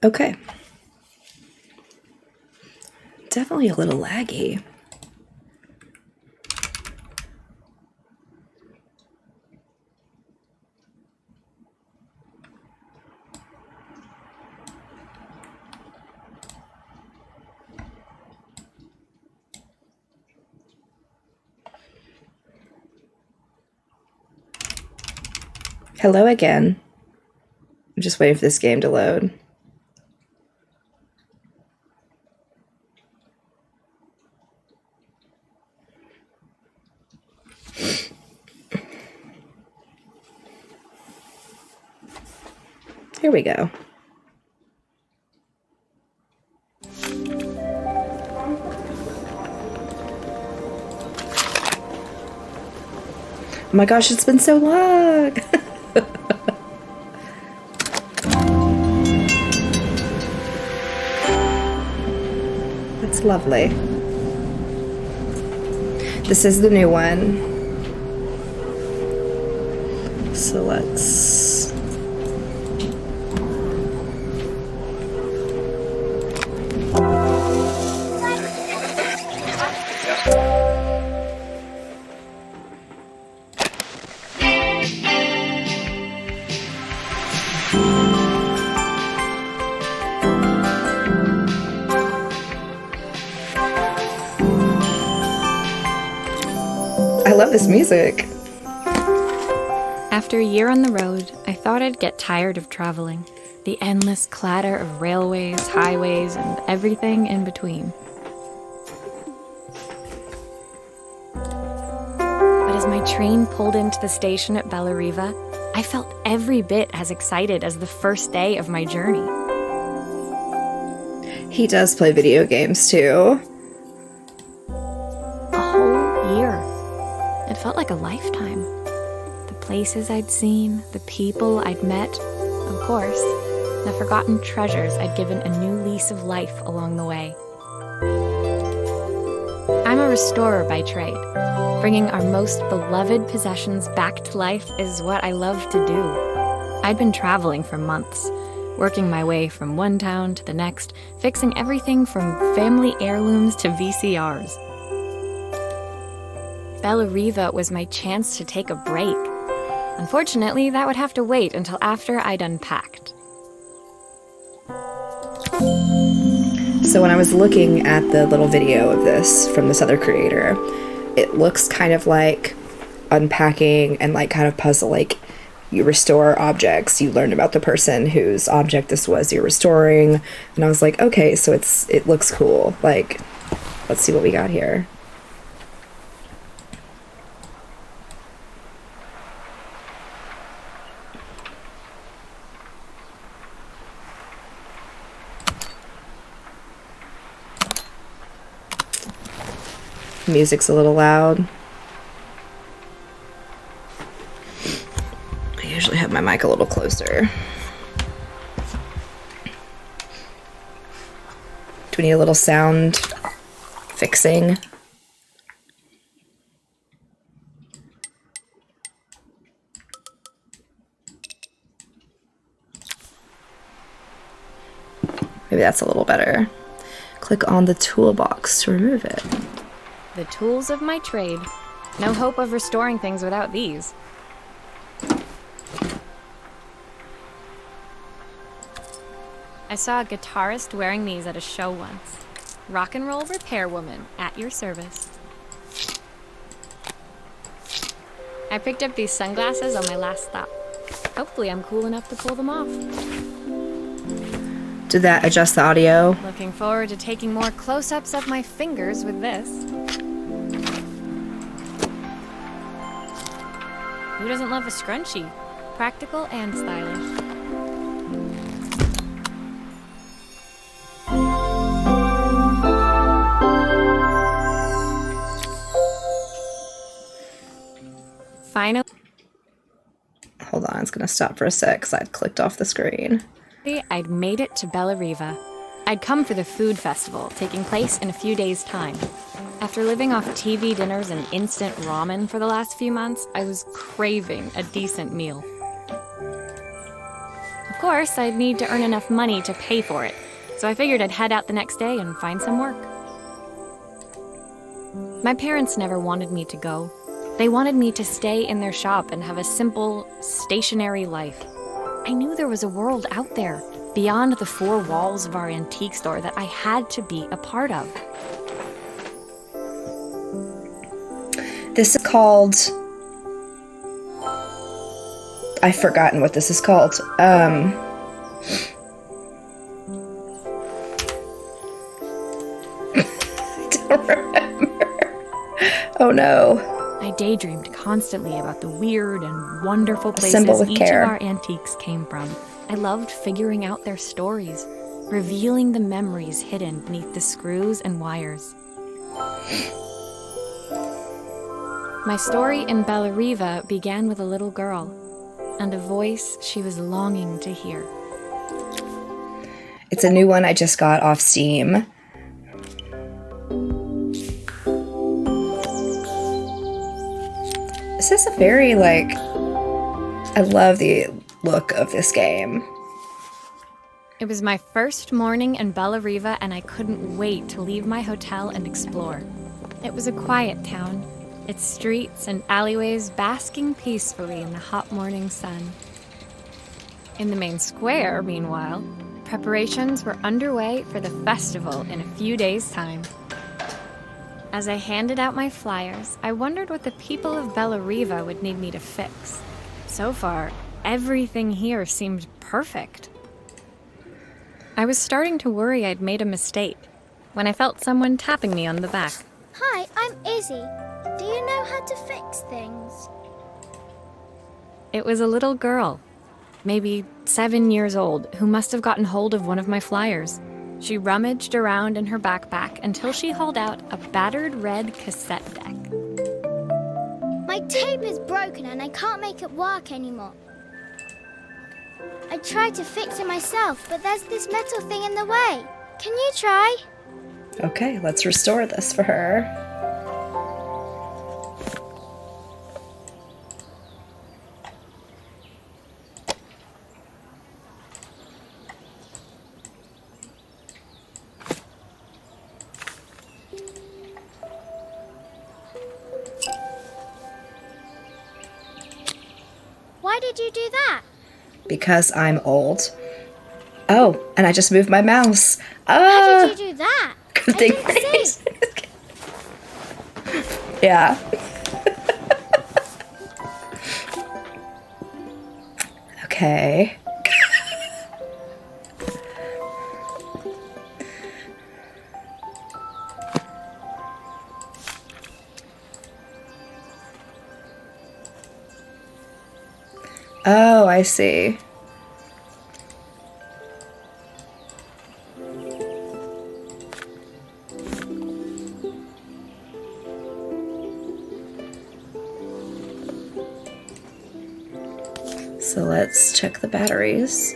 Okay. Definitely a little laggy. Hello again. I'm just waiting for this game to load. Here we go. Oh my gosh, it's been so long! That's lovely. This is the new one. So let's... I love this music. After a year on the road, I thought I'd get tired of traveling. The endless clatter of railways, highways, and everything in between. But as my train pulled into the station at Bellariva, I felt every bit as excited as the first day of my journey. He does play video games too. A whole year. It felt like a lifetime. The places I'd seen, the people I'd met, of course, the forgotten treasures I'd given a new lease of life along the way. I'm a restorer by trade. Bringing our most beloved possessions back to life is what I love to do. I'd been traveling for months, working my way from one town to the next, fixing everything from family heirlooms to VCRs. Bellariva was my chance to take a break. Unfortunately, that would have to wait until after I'd unpacked. So when I was looking at the little video of this from this other creator, it looks kind of like Unpacking and like kind of puzzle, like you restore objects, you learn about the person whose object this was you're restoring, and I was like, okay, so it looks cool. Like, let's see what we got here. Music's a little loud. I usually have my mic a little closer. Do we need a little sound fixing? Maybe that's a little better. Click on the toolbox to remove it. The tools of my trade. No hope of restoring things without these. I saw a guitarist wearing these at a show once. Rock and roll repair woman, at your service. I picked up these sunglasses on my last stop. Hopefully I'm cool enough to pull them off. Did that adjust the audio? Looking forward to taking more close-ups of my fingers with this. Who doesn't love a scrunchie? Practical and stylish. Finally, Hold on, it's gonna stop for a sec because I'd clicked off the screen. I'd made it to Bellariva. I'd come for the food festival, taking place in a few days' time. After living off TV dinners and instant ramen for the last few months, I was craving a decent meal. A Of course, I'd need to earn enough money to pay for it, so I figured I'd head out the next day and find some work. My parents never wanted me to go. They wanted me to stay in their shop and have a simple, stationary life. I knew there was a world out there, beyond the four walls of our antique store, that I had to be a part of. This is called... I've forgotten what this is called. Don't remember. Oh no. I daydreamed constantly about the weird and wonderful places each care. of our antiques came from. I loved figuring out their stories, revealing the memories hidden beneath the screws and wires. My story in Bellariva began with a little girl and a voice she was longing to hear. It's a new one I just got off Steam. This is a very, I love the look of this game. It was my first morning in Bellariva, and I couldn't wait to leave my hotel and explore. It was a quiet town, its streets and alleyways basking peacefully in the hot morning sun. In the main square, meanwhile, preparations were underway for the festival in a few days' time. As I handed out my flyers, I wondered what the people of Bellariva would need me to fix. So far, everything here seemed perfect. I was starting to worry I'd made a mistake when I felt someone tapping me on the back. Hi, I'm Izzy. Do you know how to fix things? It was a little girl, maybe 7 years old, who must have gotten hold of one of my flyers. She rummaged around in her backpack until she hauled out a battered red cassette deck. My tape is broken and I can't make it work anymore. I tried to fix it myself, but there's this metal thing in the way. Can you try? Okay, let's restore this for her. Why did you do that? Because I'm old. Oh, and I just moved my mouse. How did you do that? Good I thing didn't see. Yeah. Okay. Oh, I see. So let's check the batteries.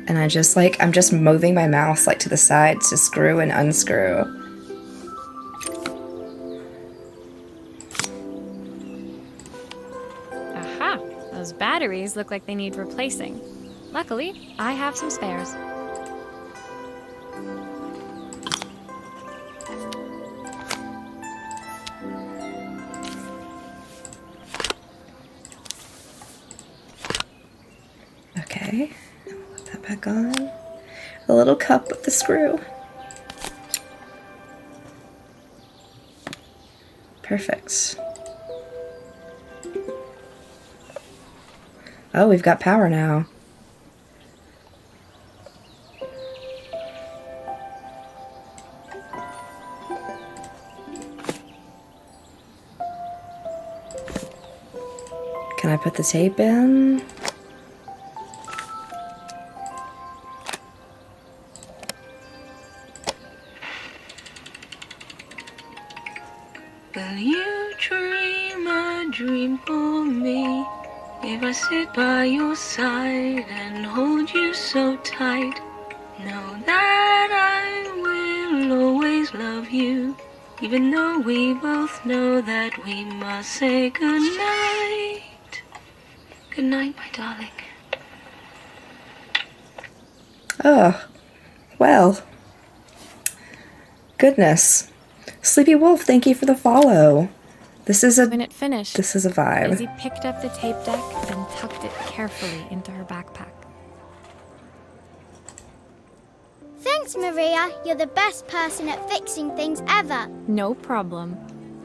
And I'm just moving my mouse to the side to screw and unscrew. Aha! Those batteries look like they need replacing. Luckily, I have some spares. Okay, put that back on. A little cup with the screw. Perfect. Oh, we've got power now. Can I put the tape in? Will you dream a dream for me? If I sit by your side and hold you so tight, know that I will always love you, even though we both know that we must say goodnight. Good night, my darling. Oh, well. Goodness. Sleepy Wolf, thank you for the follow. When it finished, This is a vibe. Izzy picked up the tape deck and tucked it carefully into her backpack. Thanks, Maria. You're the best person at fixing things ever. No problem.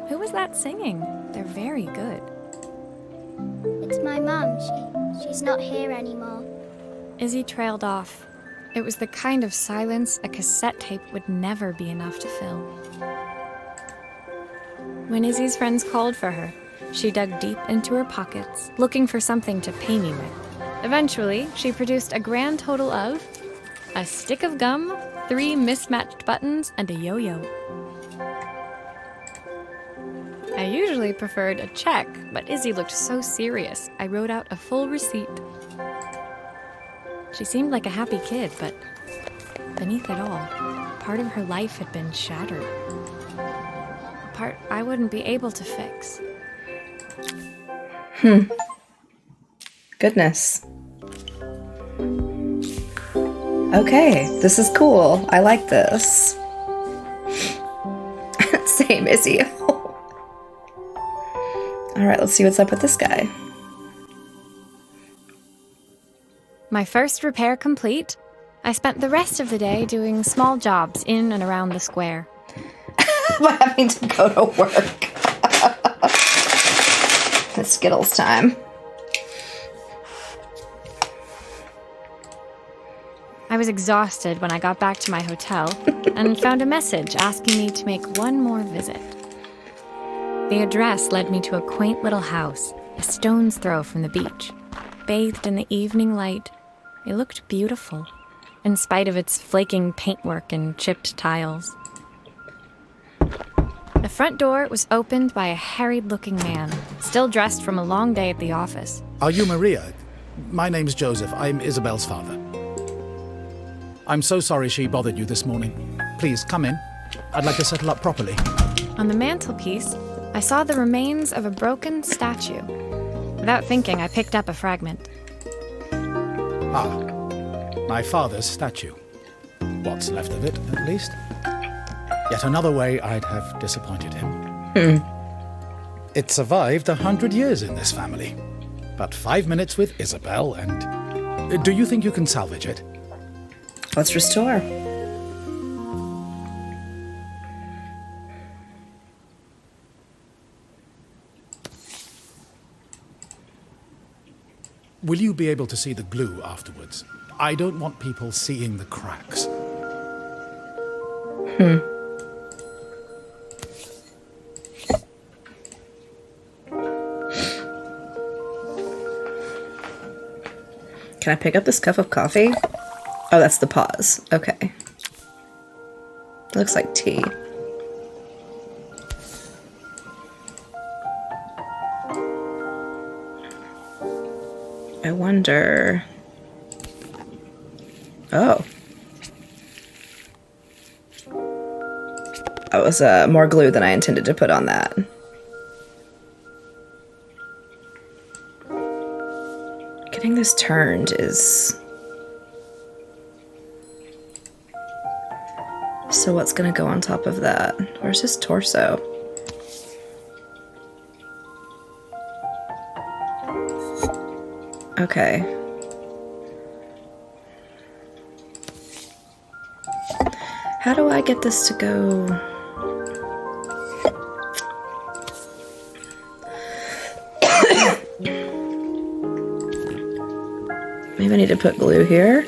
Who was that singing? They're very good. It's my mum. She's not here anymore. Izzy trailed off. It was the kind of silence a cassette tape would never be enough to fill. When Izzy's friends called for her, she dug deep into her pockets, looking for something to pay me with. Eventually, she produced a grand total of a stick of gum, 3 mismatched buttons, and a yo-yo. I usually preferred a check, but Izzy looked so serious, I wrote out a full receipt. She seemed like a happy kid, but beneath it all, part of her life had been shattered. A part I wouldn't be able to fix. Goodness. Okay, this is cool. I like this. Same, Izzy. Alright, let's see what's up with this guy. My first repair complete, I spent the rest of the day doing small jobs in and around the square. By having to go to work. It's Skittles time. I was exhausted when I got back to my hotel and found a message asking me to make one more visit. The address led me to a quaint little house, a stone's throw from the beach. Bathed in the evening light, it looked beautiful, in spite of its flaking paintwork and chipped tiles. The front door was opened by a harried-looking man, still dressed from a long day at the office. Are you Maria? My name's Joseph. I'm Isabel's father. I'm so sorry she bothered you this morning. Please, come in. I'd like to settle up properly. On the mantelpiece, I saw the remains of a broken statue. Without thinking, I picked up a fragment. Ah, my father's statue. What's left of it, at least. Yet another way I'd have disappointed him. It survived 100 years in this family. But 5 minutes with Isabel and... Do you think you can salvage it? Let's restore. Will you be able to see the glue afterwards? I don't want people seeing the cracks. Can I pick up this cup of coffee? Oh, that's the pause. Okay. It looks like tea. I wonder... Oh. That was more glue than I intended to put on that. Getting this turned is... So what's gonna go on top of that? Where's his torso? Okay. How do I get this to go? Maybe I need to put glue here.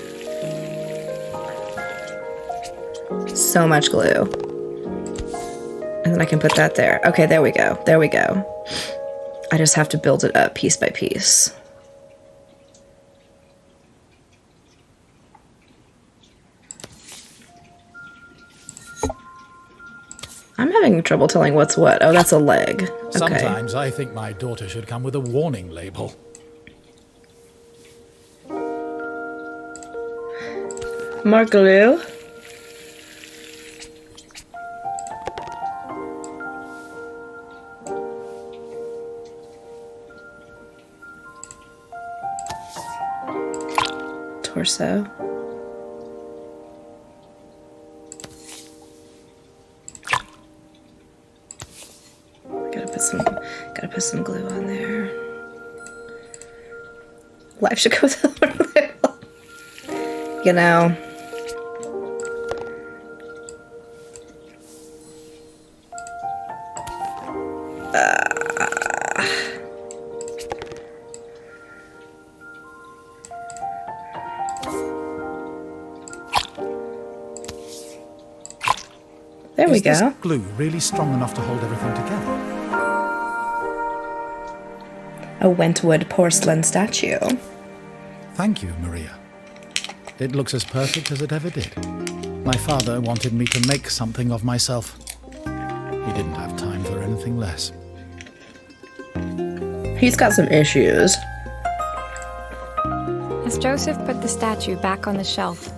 So much glue. And then I can put that there. Okay, there we go. There we go. I just have to build it up piece by piece. I'm having trouble telling what's what. Oh, that's a leg. Okay. Sometimes I think my daughter should come with a warning label. More glue. Torso. Gotta put some glue on there. Life should go with glue. You know. There we go. Is this glue really strong enough to hold everything together? A Wentwood porcelain statue. Thank you, Maria. It looks as perfect as it ever did. My father wanted me to make something of myself. He didn't have time for anything less. He's got some issues. As Joseph put the statue back on the shelf,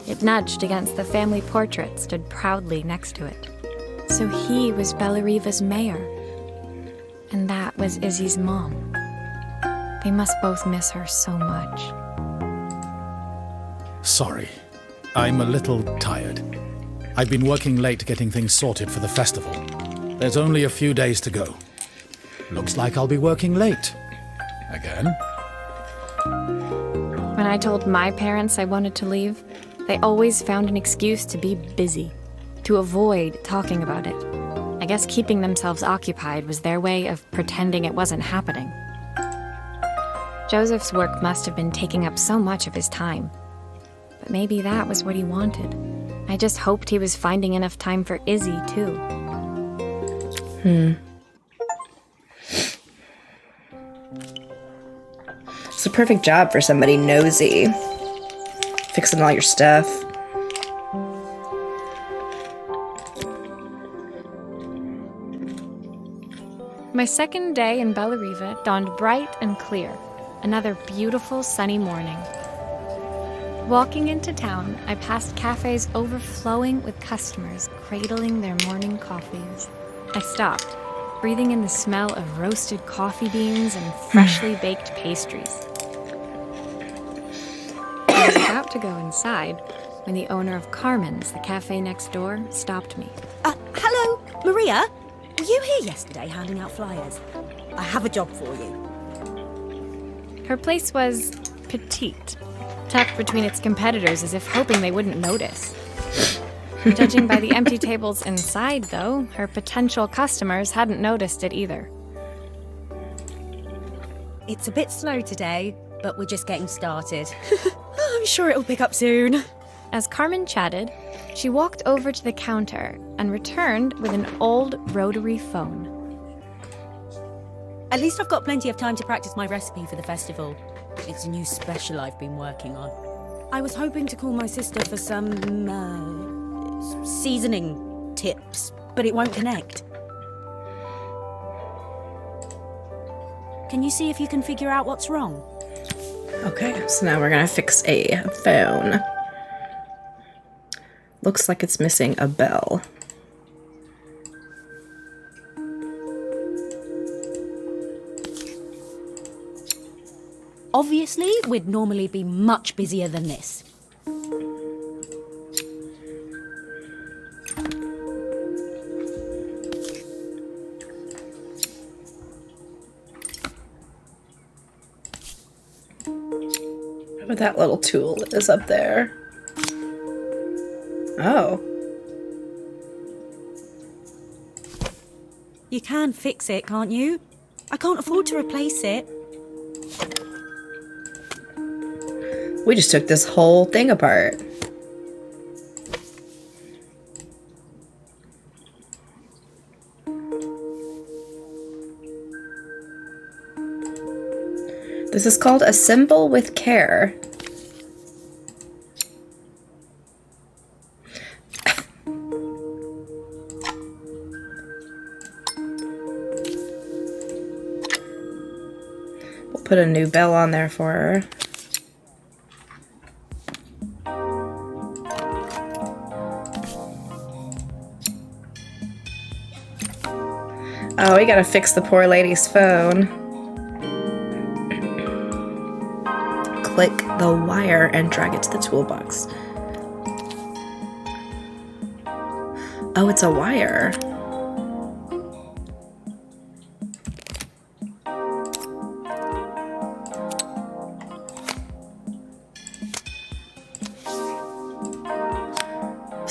it nudged against the family portrait stood proudly next to it. So he was Bellariva's mayor. And that was Izzy's mom. They must both miss her so much. Sorry. I'm a little tired. I've been working late getting things sorted for the festival. There's only a few days to go. Looks like I'll be working late. Again. When I told my parents I wanted to leave, they always found an excuse to be busy, to avoid talking about it. I guess keeping themselves occupied was their way of pretending it wasn't happening. Joseph's work must have been taking up so much of his time. But maybe that was what he wanted. I just hoped he was finding enough time for Izzy, too. It's a perfect job for somebody nosy. Fixing all your stuff. My second day in Bellariva dawned bright and clear. Another beautiful sunny morning. Walking into town, I passed cafes overflowing with customers cradling their morning coffees. I stopped, breathing in the smell of roasted coffee beans and freshly baked pastries. I was about to go inside when the owner of Carmen's, the cafe next door, stopped me. Hello, Maria? Were you here yesterday handing out flyers? I have a job for you. Her place was petite, tucked between its competitors as if hoping they wouldn't notice. Judging by the empty tables inside, though, her potential customers hadn't noticed it either. It's a bit slow today, but we're just getting started. I'm sure it'll pick up soon. As Carmen chatted, she walked over to the counter and returned with an old rotary phone. At least I've got plenty of time to practice my recipe for the festival. It's a new special I've been working on. I was hoping to call my sister for some, seasoning tips, but it won't connect. Can you see if you can figure out what's wrong? Okay, so now we're gonna fix a phone. Looks like it's missing a bell. Obviously, we'd normally be much busier than this. But that little tool is up there. Oh. You can fix it, can't you? I can't afford to replace it. We just took this whole thing apart. This is called Assemble with Care. We'll put a new bell on there for her. Oh, we gotta fix the poor lady's phone. Click the wire and drag it to the toolbox. Oh, it's a wire.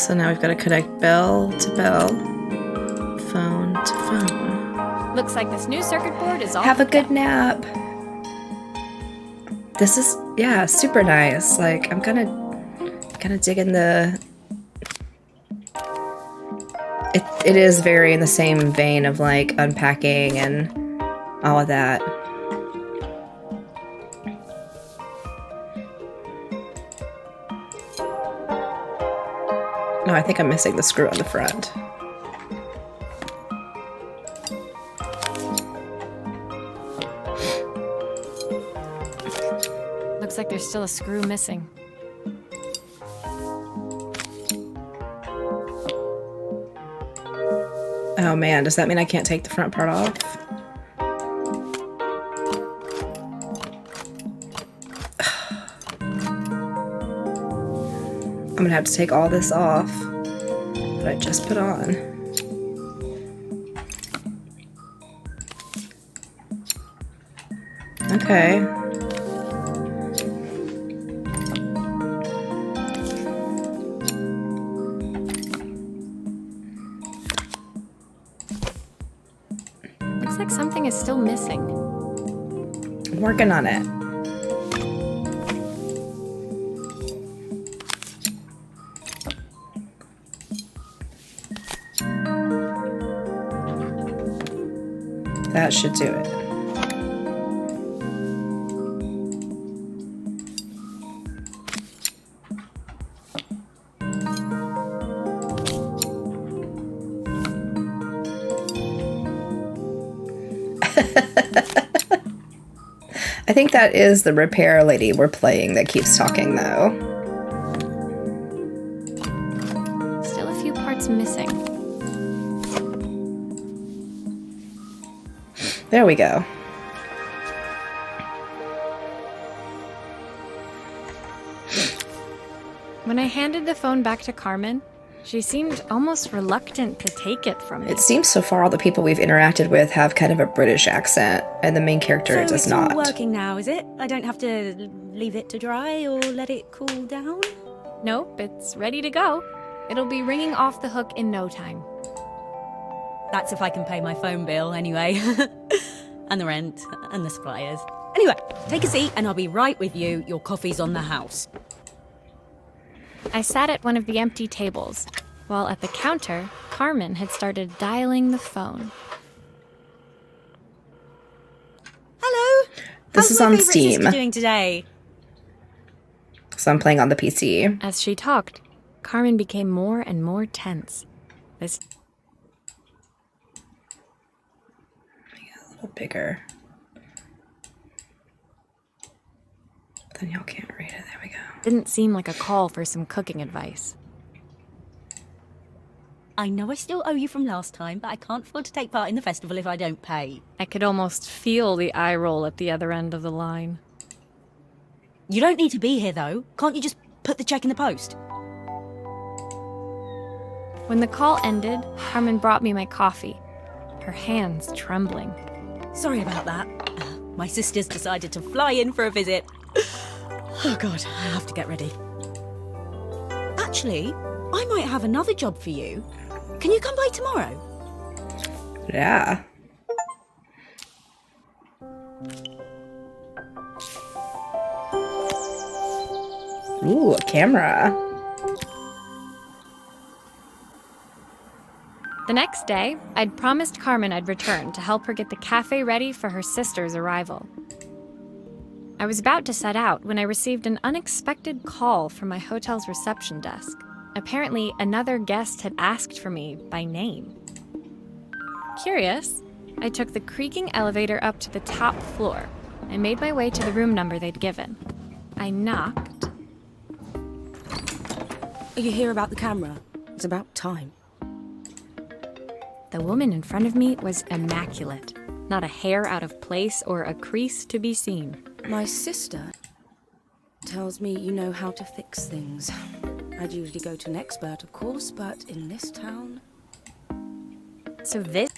So now we've got to connect bell to bell, phone to phone. Looks like this new circuit board is all Have a hooked good up. nap. This is, yeah, super nice. Like, I'm kind of digging the... It is very in the same vein of, like, Unpacking and all of that. No, I think I'm missing the screw on the front. Looks like there's still a screw missing. Oh man, does that mean I can't take the front part off? I'm gonna have to take all this off that I just put on. Okay. Looks like something is still missing. I'm working on it. That should do it. I think that is the repair lady we're playing that keeps talking, though. Still a few parts missing. There we go. When I handed the phone back to Carmen, she seemed almost reluctant to take it from me. It seems so far all the people we've interacted with have kind of a British accent, and the main character So does it's not. all working now, is it? I don't have to leave it to dry or let it cool down? Nope, it's ready to go. It'll be ringing off the hook in no time. That's if I can pay my phone bill, anyway. And the rent, and the suppliers. Anyway, take a seat and I'll be right with you. Your coffee's on the house. I sat at one of the empty tables, while at the counter, Carmen had started dialing the phone. Hello. This How's is my on favourite Steam. sister doing today? So I'm playing on the PC. As she talked, Carmen became more and more tense. This A little bigger. But then y'all can't read it. There we go. didn't seem like a call for some cooking advice. I know I still owe you from last time, but I can't afford to take part in the festival if I don't pay. I could almost feel the eye roll at the other end of the line. You don't need to be here, though. Can't you just put the check in the post? When the call ended, Carmen brought me my coffee, her hands trembling. Sorry about that. My sister's decided to fly in for a visit. Oh God, I have to get ready. Actually, I might have another job for you. Can you come by tomorrow? Yeah. Ooh, a camera. The next day, I'd promised Carmen I'd return to help her get the cafe ready for her sister's arrival. I was about to set out when I received an unexpected call from my hotel's reception desk. Apparently, another guest had asked for me by name. Curious, I took the creaking elevator up to the top floor and made my way to the room number they'd given. I knocked. Are you here about the camera? It's about time. The woman in front of me was immaculate. Not a hair out of place or a crease to be seen. My sister tells me you know how to fix things. I'd usually go to an expert, of course, but in this town... So this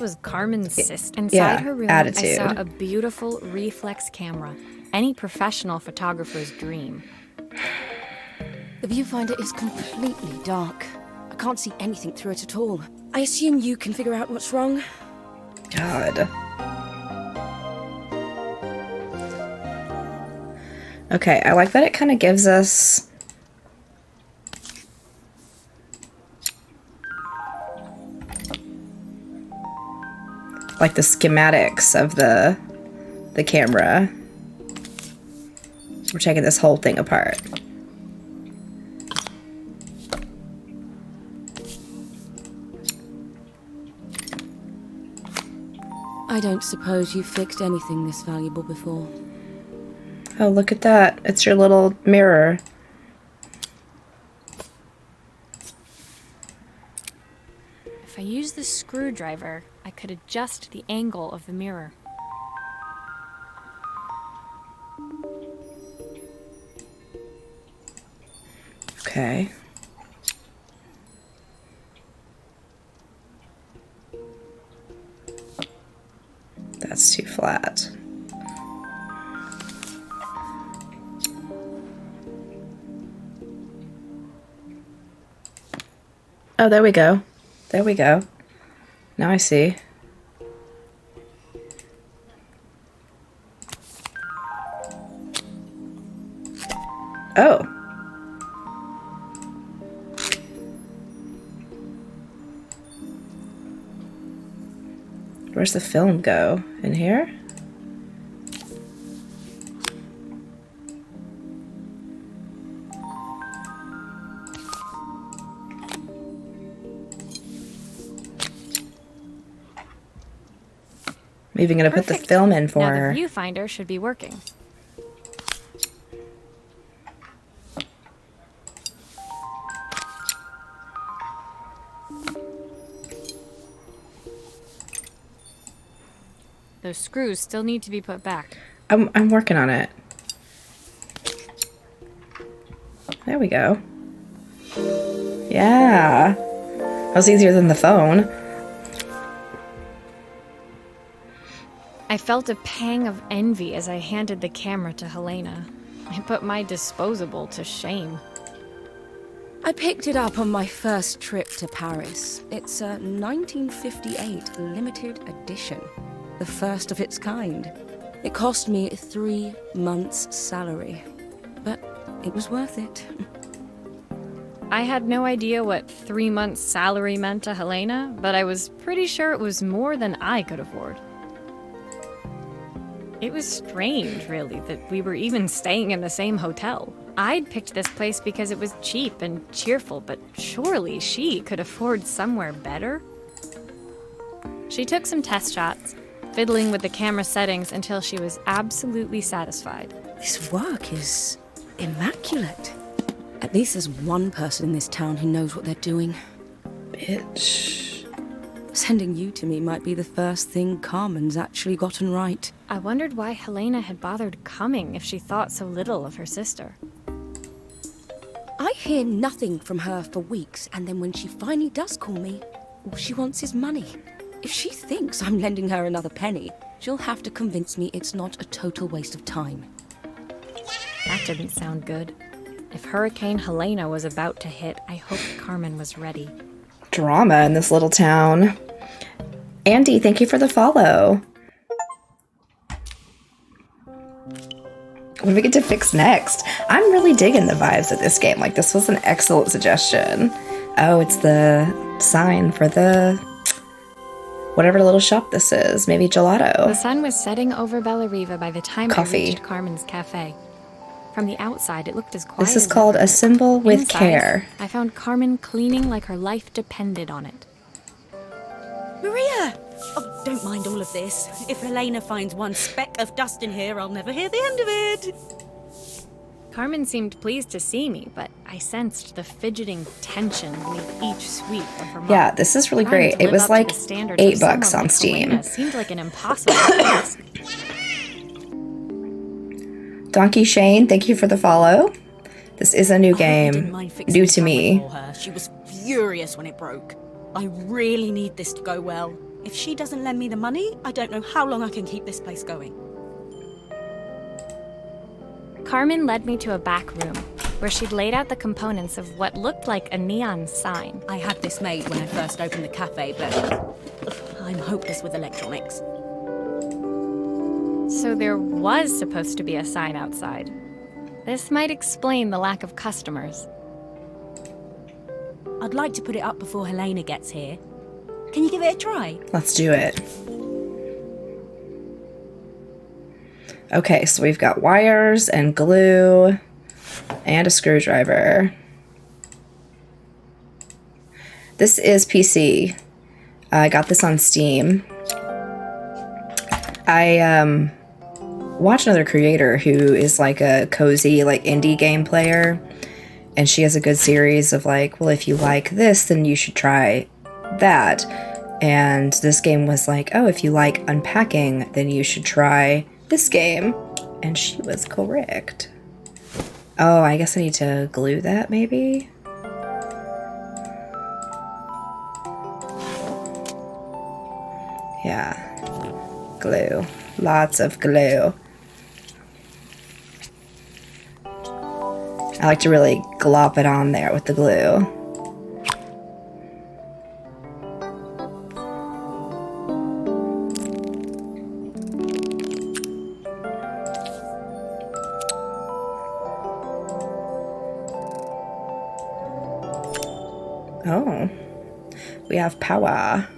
was Carmen's sister. Inside yeah, her room, attitude. I saw a beautiful reflex camera. Any professional photographer's dream. The viewfinder is completely dark. I can't see anything through it at all. I assume you can figure out what's wrong? God. Okay, I like that it kind of gives us like the schematics of the camera. We're taking this whole thing apart. I don't suppose you've fixed anything this valuable before. Oh, look at that. It's your little mirror. If I use the screwdriver, I could adjust the angle of the mirror. Okay. That's too flat. Oh, there we go. There we go. Now I see. Oh. Where's the film go? In here? I'm even gonna put the Perfect. film in for now her. the viewfinder should be working. Those screws still need to be put back. I'm working on it. There we go. Yeah. That was easier than the phone. I felt a pang of envy as I handed the camera to Helena. I put my disposable to shame. I picked it up on my first trip to Paris. It's a 1958 limited edition, the first of its kind. It cost me 3 months' salary, but it was worth it. I had no idea what 3 months' salary meant to Helena, but I was pretty sure it was more than I could afford. It was strange, really, that we were even staying in the same hotel. I'd picked this place because it was cheap and cheerful, but surely she could afford somewhere better? She took some test shots, fiddling with the camera settings until she was absolutely satisfied. This work is immaculate. At least there's one person in this town who knows what they're doing. Bitch. Sending you to me might be the first thing Carmen's actually gotten right. I wondered why Helena had bothered coming if she thought so little of her sister. I hear nothing from her for weeks, and then when she finally does call me, all she wants is money. If she thinks I'm lending her another penny, she'll have to convince me it's not a total waste of time. That didn't sound good. If Hurricane Helena was about to hit, I hoped Carmen was ready. Drama in this little town. Andy, thank you for the follow. What do we get to fix next? I'm really digging the vibes of this game. Like, this was an excellent suggestion. Oh, it's the sign for the... whatever little shop this is. Maybe The gelato. sun was setting over Bella Riva by the time Coffee. I reached Carmen's cafe. From the outside, it looked as quiet This is as called ever. a symbol with Inside, care. I found Carmen cleaning like her life depended on it. Maria! Oh, don't mind all of this. If Helena finds one speck of dust in here, I'll never hear the end of it. Carmen seemed pleased to see me, but I sensed the fidgeting tension beneath each sweep of her mop. Yeah, this is really Trying great. to It live was up to like the standards of $8 someone on like Steam. Helena seemed like an impossible task. Donkey Shane, thank you for the follow. This is a new I didn't game, mind fixing new the to camera me. for her. She was furious when it broke. I really need this to go well. If she doesn't lend me the money, I don't know how long I can keep this place going. Carmen led me to a back room. where she'd laid out the components of what looked like a neon sign. I had this made when I first opened the cafe, but I'm hopeless with electronics. So there was supposed to be a sign outside. This might explain the lack of customers. I'd like to put it up before Helena gets here. Can you give it a try? Let's do it. Okay, so we've got wires and glue and a screwdriver. This is PC. I got this on Steam. I watched another creator who is like a cozy like indie game player, and she has a good series of like, well, if you like this, then you should try that. And this game was like, oh, if you like Unpacking, then you should try this game. And she was correct. Oh, I guess I need to glue that maybe? Yeah. Glue. Lots of glue. I like to really glop it on there with the glue. Oh, we have power.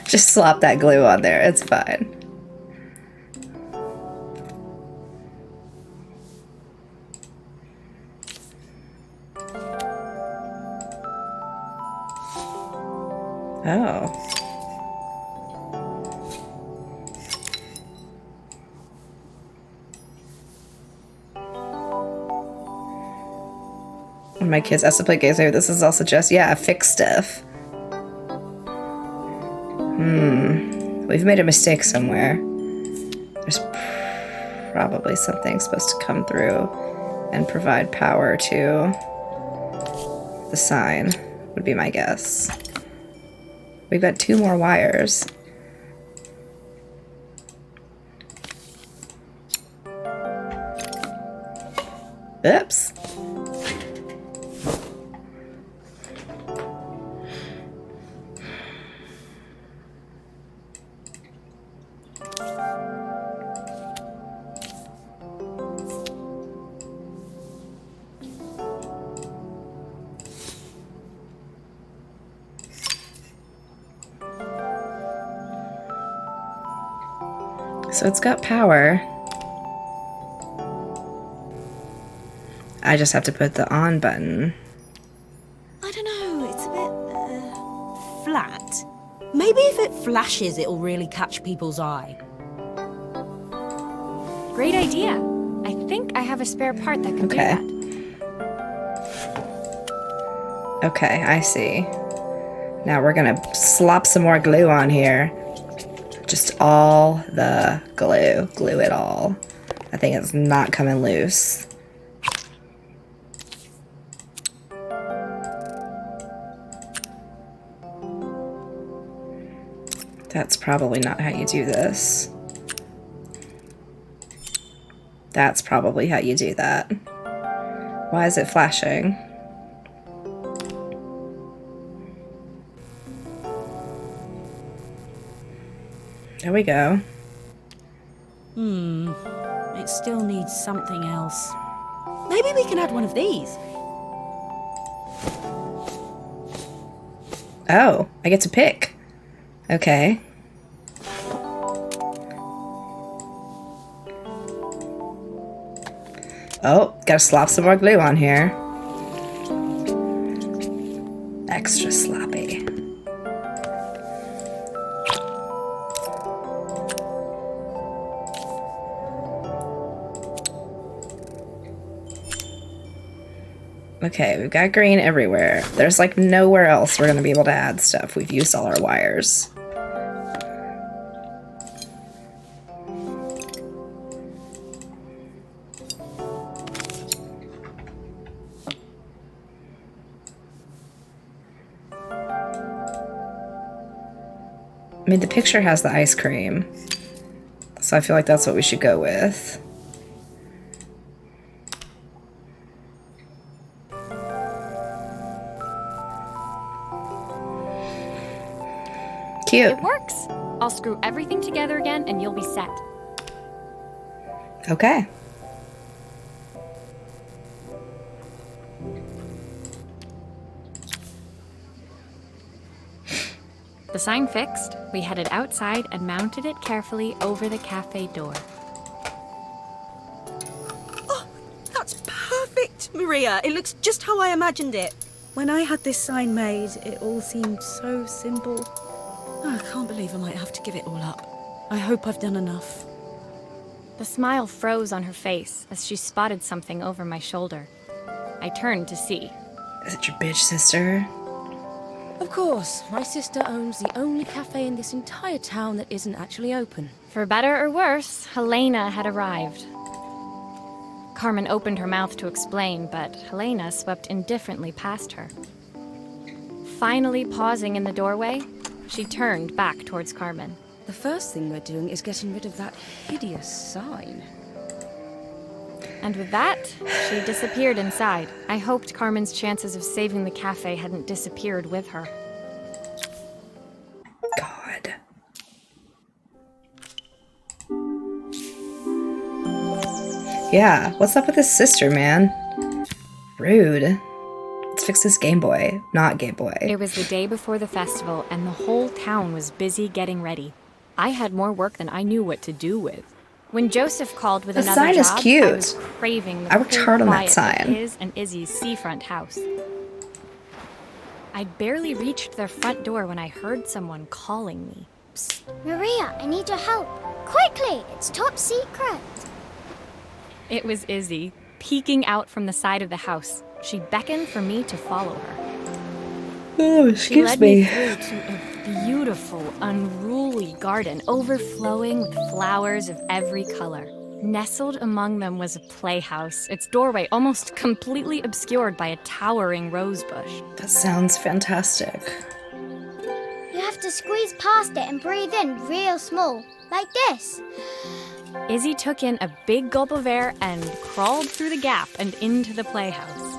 Just slap that glue on there, it's fine. Oh. When my kids ask to play games, maybe this is also just, yeah, fix stuff. We've made a mistake somewhere. There's probably something supposed to come through and provide power to the sign, would be my guess. We've got 2 more wires. Oops. So it's got power. I just have to put the on button. I don't know, it's a bit flat. Maybe if it flashes, it'll really catch people's eye. Great idea. I think I have a spare part that can do Okay. that. Okay, I see. Now we're gonna slop some more glue on here. Just all the glue. Glue it all. I think it's not coming loose. That's probably not how you do this. That's probably how you do that. Why is it flashing? There we go. It still needs something else. Maybe we can add one of these. Oh, I get to pick. Okay. Oh, gotta slop some more glue on here. Extra sloppy. Okay, we've got green everywhere. There's like nowhere else we're gonna be able to add stuff. We've used all our wires. I mean, the picture has the ice cream, so I feel like that's what we should go with. Cute. It works. I'll screw everything together again and you'll be set. Okay. The sign fixed, we headed outside and mounted it carefully over the cafe door. That's perfect, Maria. It looks just how I imagined it. When I had this sign made, it all seemed so simple. Oh, I can't believe I might have to give it all up. I hope I've done enough. The smile froze on her face as she spotted something over my shoulder. I turned to see. Is it your bitch sister? Of course, my sister owns the only cafe in this entire town that isn't actually open. For better or worse, Helena had arrived. Carmen opened her mouth to explain, but Helena swept indifferently past her. Finally pausing in the doorway, she turned back towards Carmen. The first thing we're doing is getting rid of that hideous sign. And with that, she disappeared inside. I hoped Carmen's chances of saving the cafe hadn't disappeared with her. God. Yeah, what's up with his sister, man? Rude. Let's fix this Game Boy. Not Game Boy. It was the day before the festival, and the whole town was busy getting ready. I had more work than I knew what to do with. When Joseph called with The another sign is job, cute. I was craving the I worked cool hard on that quiet of sign. his and Izzy's seafront house. I'd barely reached their front door when I heard someone calling me. Psst. Maria, I need your help. Quickly, it's top secret. It was Izzy, peeking out from the side of the house. She beckoned for me to follow her. Oh, She led me through to a beautiful, unruly garden overflowing with flowers of every color. Nestled among them was a playhouse, its doorway almost completely obscured by a towering rose bush. That sounds fantastic. You have to squeeze past it and breathe in real small, like this. Izzy took in a big gulp of air and crawled through the gap and into the playhouse.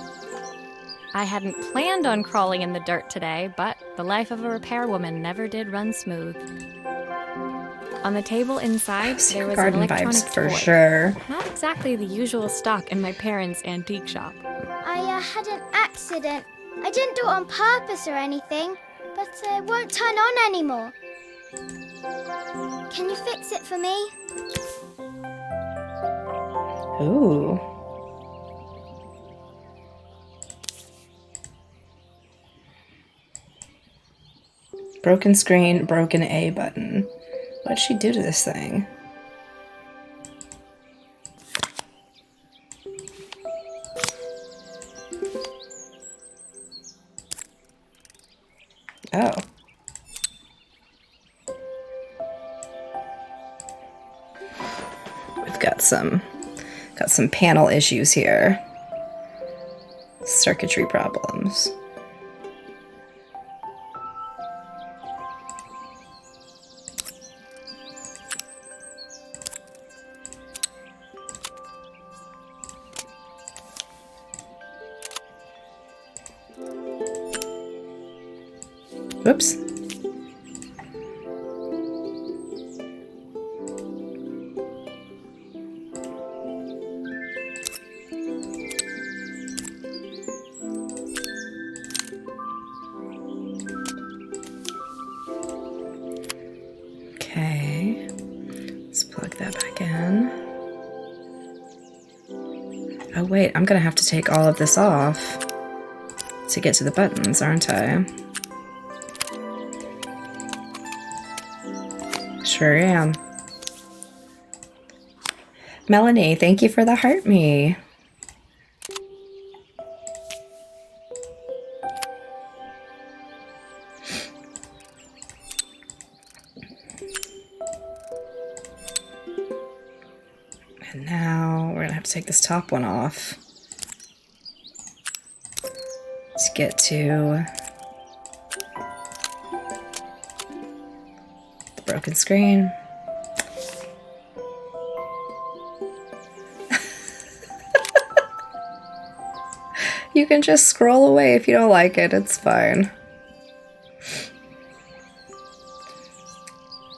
I hadn't planned on crawling in the dirt today, but the life of a repairwoman never did run smooth. On the table inside, there was an Garden electronic vibes for toy. sure. Not exactly the usual stock in my parents' antique shop. I had an accident. I didn't do it on purpose or anything, but it won't turn on anymore. Can you fix it for me? Ooh. Broken screen, broken A button. What'd she do to this thing? Oh. We've got some panel issues here. Circuitry problems. Whoops. Okay. Let's plug that back in. Oh wait, I'm gonna have to take all of this off to get to the buttons, aren't I? Sure am. Melanie, thank you for the heart me. And now we're gonna have to take this top one off to get to Broken screen. You can just scroll away if you don't like it. It's fine.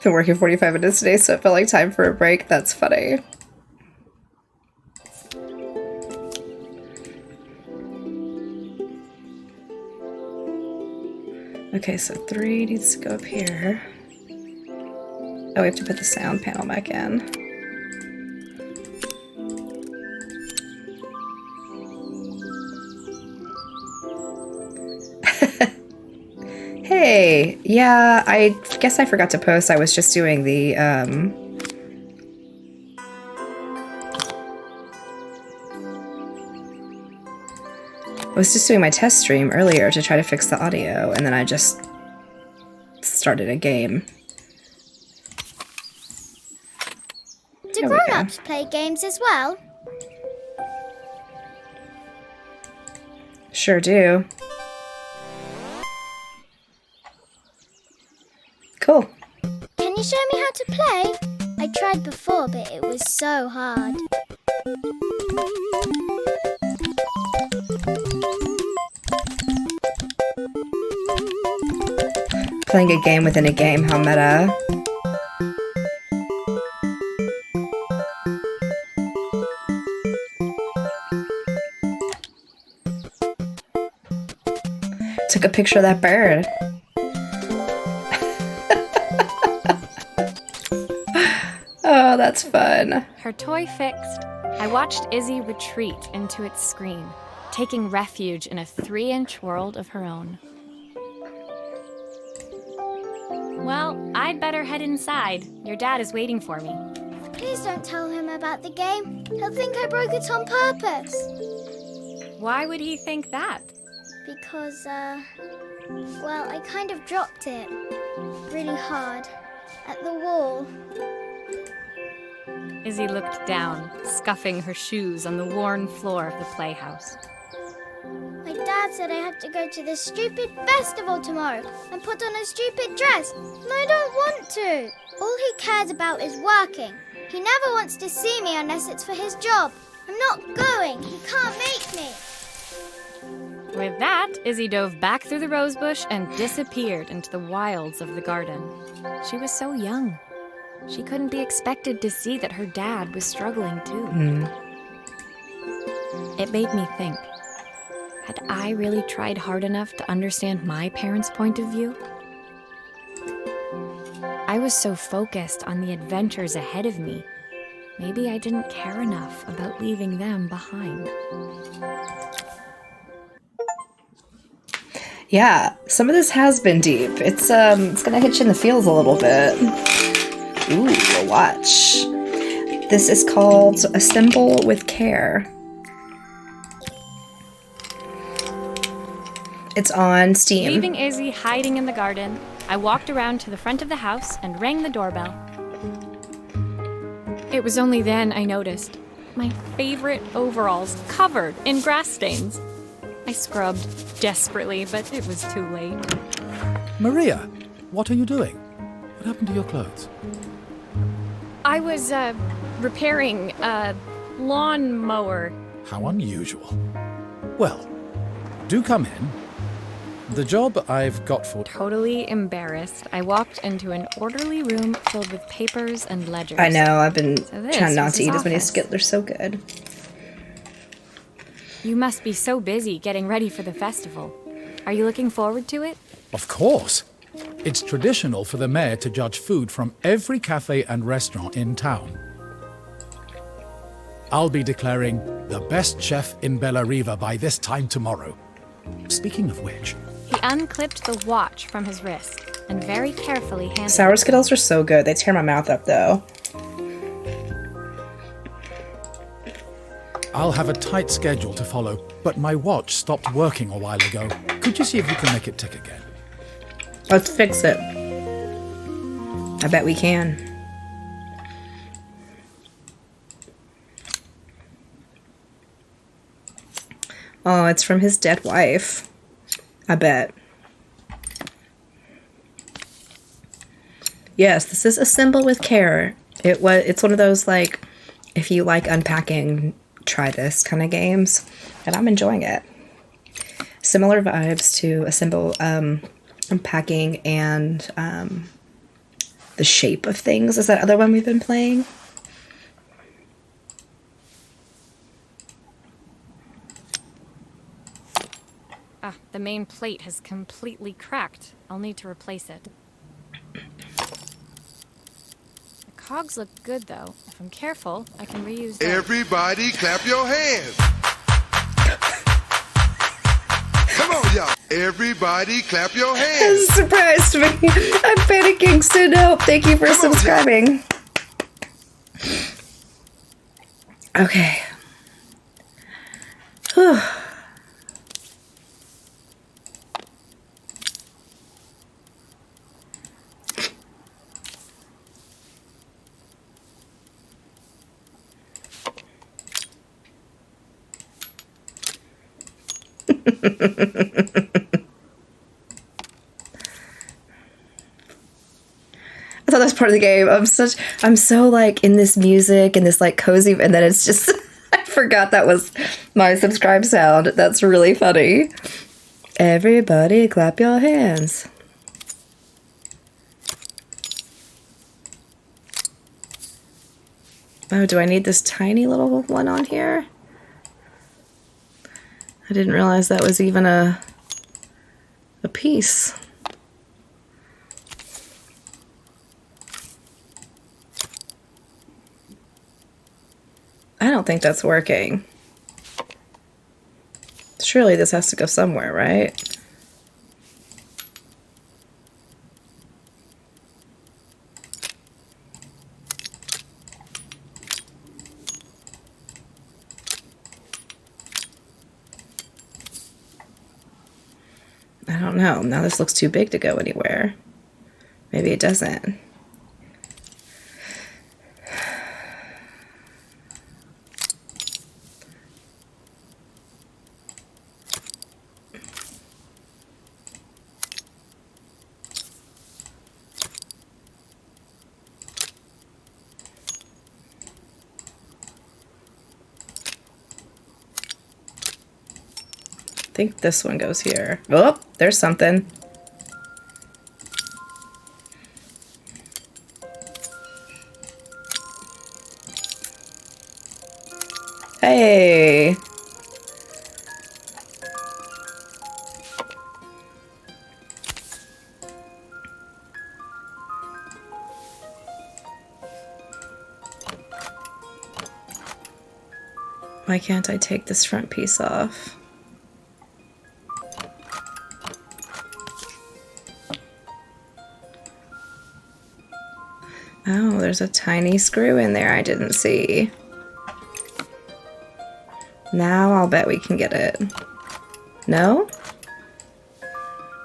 Been working 45 minutes today, so it felt like time for a break. That's funny. Okay, so 3 needs to go up here. Oh, we have to put the sound panel back in. Hey, yeah, I guess I forgot to post. I was just doing the, I was just doing my test stream earlier to try to fix the audio, and then I just started a game. Do grown-ups play games as well? Sure do. Cool. Can you show me how to play? I tried before, but it was so hard. Playing a game within a game, how meta. Took a picture of that bird. Oh, that's fun. Her toy fixed, I watched Izzy retreat into its screen, taking refuge in a 3-inch world of her own. Well, I'd better head inside. Your dad is waiting for me. Please don't tell him about the game. He'll think I broke it on purpose. Why would he think that? Because, well, I kind of dropped it really hard at the wall. Izzy looked down, scuffing her shoes on the worn floor of the playhouse. My dad said I had to go to this stupid festival tomorrow and put on a stupid dress, and I don't want to. All he cares about is working. He never wants to see me unless it's for his job. I'm not going. He can't make me. With that, Izzy dove back through the rosebush and disappeared into the wilds of the garden. She was so young. She couldn't be expected to see that her dad was struggling too. It made me think. Had I really tried hard enough to understand my parents' point of view? I was so focused on the adventures ahead of me. Maybe I didn't care enough about leaving them behind. Yeah, some of this has been deep. It's gonna hit you in the feels a little bit. Ooh, a watch. This is called Assemble with Care. It's on Steam. Leaving Izzy hiding in the garden, I walked around to the front of the house and rang the doorbell. It was only then I noticed my favorite overalls covered in grass stains. I scrubbed desperately, but it was too late. Maria, what are you doing? What happened to your clothes? I was, repairing a lawnmower. How unusual. Well, do come in. The job I've got for... Totally embarrassed, I walked into an orderly room filled with papers and ledgers. I know, I've been this trying not was to his eat as many office. Skittles. They're so good. You must be so busy getting ready for the festival. Are you looking forward to it? Of course. It's traditional for the mayor to judge food from every cafe and restaurant in town. I'll be declaring the best chef in Bella Riva by this time tomorrow. Speaking of which... He unclipped the watch from his wrist and very carefully handed Sour it. Skittles are so good. They tear my mouth up, though. I'll have a tight schedule to follow, but my watch stopped working a while ago. Could you see if you can make it tick again? Let's fix it. I bet we can. Oh, it's from his dead wife. I bet. Yes, this is Assemble with Care. It's one of those, like, if you like unpacking, try this kind of games, and I'm enjoying it. Similar vibes to Assemble, Unpacking, and The Shape of Things is that other one we've been playing. Ah, the main plate has completely cracked. I'll need to replace it. The cogs look good, though. If I'm careful, I can reuse them. Everybody clap your hands. Come on, y'all. Everybody clap your hands. Surprised me. I'm panicking, so no. Thank you for subscribing. Okay. Whew. I thought that was part of the game. I'm so like in this music and this like cozy, and then it's just, I forgot that was my subscribe sound. That's really funny. Everybody clap your hands. Oh, do I need this tiny little one on here? I didn't realize that was even a piece. I don't think that's working. Surely this has to go somewhere, right? I don't know. Now this looks too big to go anywhere. Maybe it doesn't. I think this one goes here. Oh, there's something. Hey. Why can't I take this front piece off? Oh, there's a tiny screw in there I didn't see. Now I'll bet we can get it. No?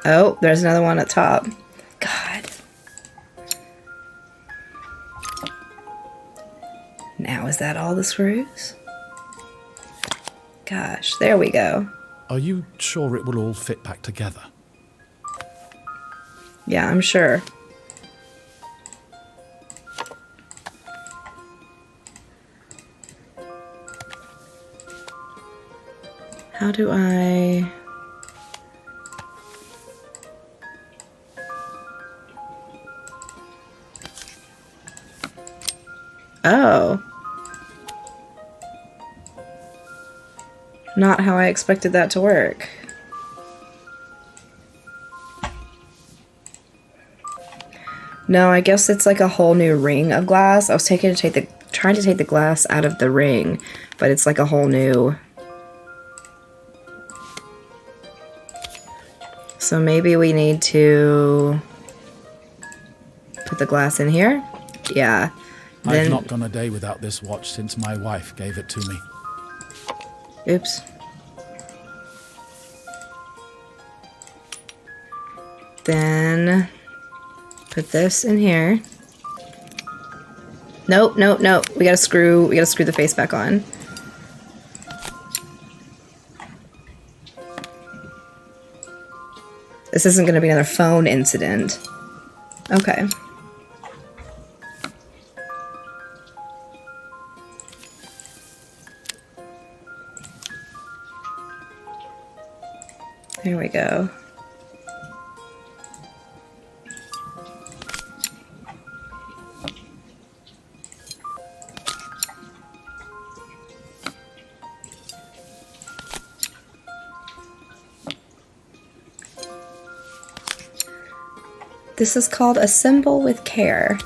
Oh, there's another one at top. God. Now is that all the screws? Gosh, there we go. Are you sure it will all fit back together? Yeah, I'm sure. How do I... Oh. Not how I expected that to work. No, I guess it's like a whole new ring of glass. I was trying to take the glass out of the ring, but it's like a whole new... So maybe we need to put the glass in here? Yeah. I've not gone a day without this watch since my wife gave it to me. Oops. Then put this in here. Nope, nope, nope. We gotta screw the face back on. This isn't gonna be another phone incident. Okay. There we go. This is called Assemble with Care.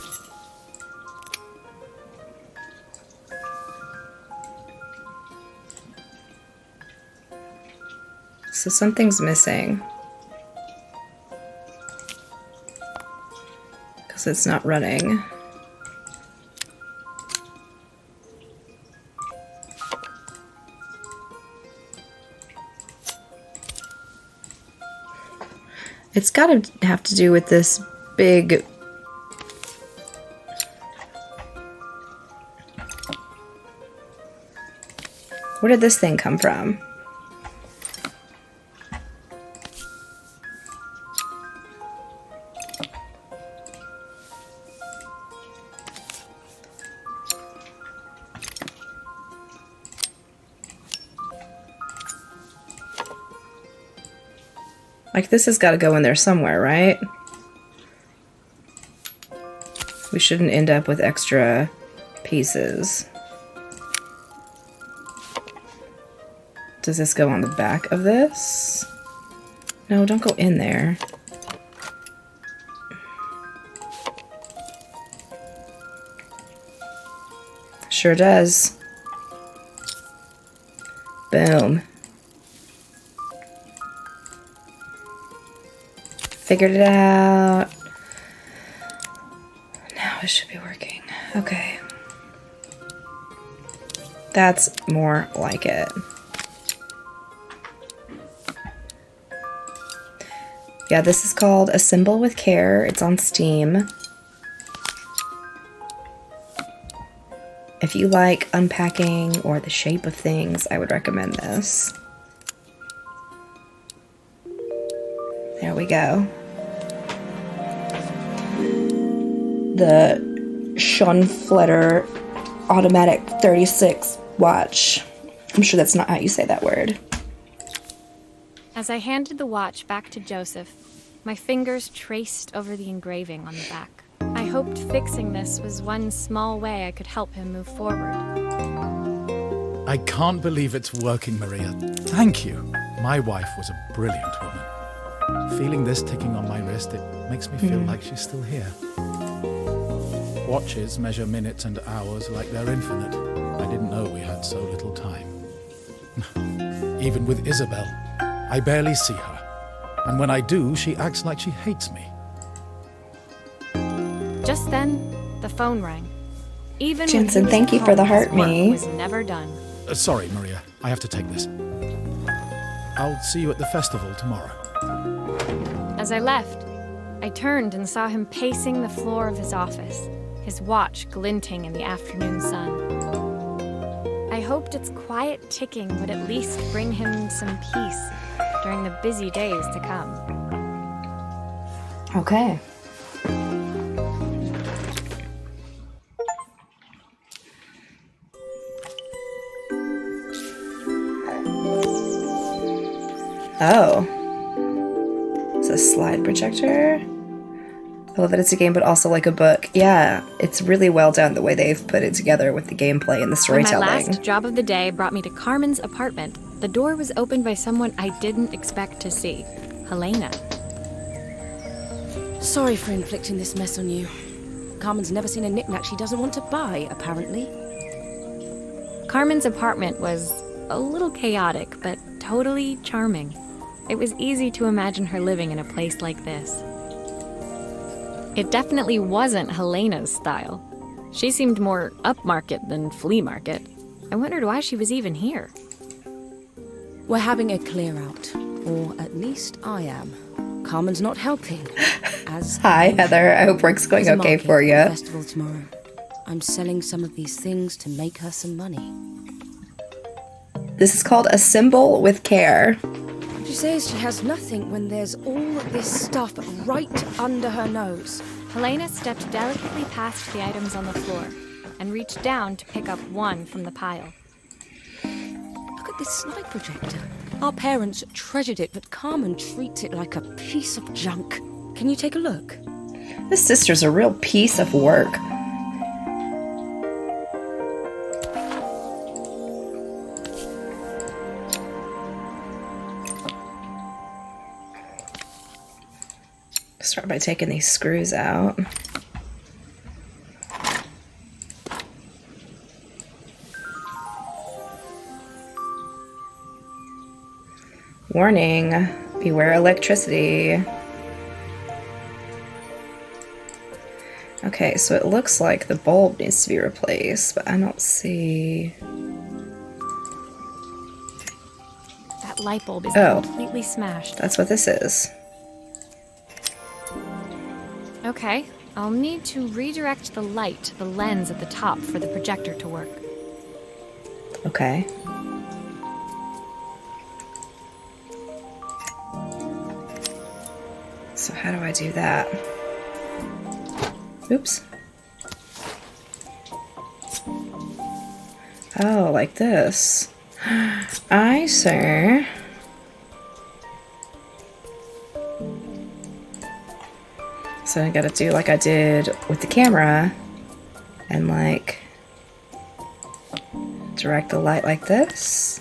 So something's missing. Because it's not running. It's gotta have to do with this big... Where did this thing come from? Like, this has got to go in there somewhere, right? We shouldn't end up with extra pieces. Does this go on the back of this? No, don't go in there. Sure does. Boom. Figured it out. Now it should be working. Okay. That's more like it. Yeah, this is called Assemble with Care. It's on Steam. If you like unpacking or the shape of things, I would recommend this. There we go. The Schoenflitter Automatic 36 watch. I'm sure that's not how you say that word. As I handed the watch back to Joseph, my fingers traced over the engraving on the back. I hoped fixing this was one small way I could help him move forward. I can't believe it's working, Maria. Thank you. My wife was a brilliant woman. Feeling this ticking on my wrist, it makes me feel like she's still here. Watches measure minutes and hours like they're infinite. I didn't know we had so little time. Even with Isabel, I barely see her. And when I do, she acts like she hates me. Just then, the phone rang. Even Jensen, when he was thank you at for the home, his heart me. work was never done. Sorry, Maria. I have to take this. I'll see you at the festival tomorrow. As I left, I turned and saw him pacing the floor of his office, his watch glinting in the afternoon sun. I hoped its quiet ticking would at least bring him some peace during the busy days to come. Okay. Oh. It's a slide projector. I love that it's a game, but also like a book. Yeah, it's really well done the way they've put it together with the gameplay and the storytelling. When my last job of the day brought me to Carmen's apartment, the door was opened by someone I didn't expect to see, Helena. Sorry for inflicting this mess on you. Carmen's never seen a knickknack she doesn't want to buy, apparently. Carmen's apartment was a little chaotic, but totally charming. It was easy to imagine her living in a place like this. It definitely wasn't Helena's style. She seemed more upmarket than flea market. I wondered why she was even here. We're having a clear out, or at least I am. Carmen's not helping. As Hi, Heather. I hope work's going There's a okay market for at you. the festival tomorrow. I'm selling some of these things to make her some money. This is called Assemble with Care. She says she has nothing when there's all this stuff right under her nose. Helena stepped delicately past the items on the floor and reached down to pick up one from the pile. Look at this slide projector. Our parents treasured it, but Carmen treats it like a piece of junk. Can you take a look? This sister's a real piece of work. Start by taking these screws out. Warning, beware electricity. Okay, so it looks like the bulb needs to be replaced, but I don't see... That light bulb is Oh. completely smashed. That's what this is. Okay, I'll need to redirect the light to the lens at the top for the projector to work. Okay. So how do I do that? Oops. Oh, like this. I see. So I gotta do like I did with the camera and like direct the light like this.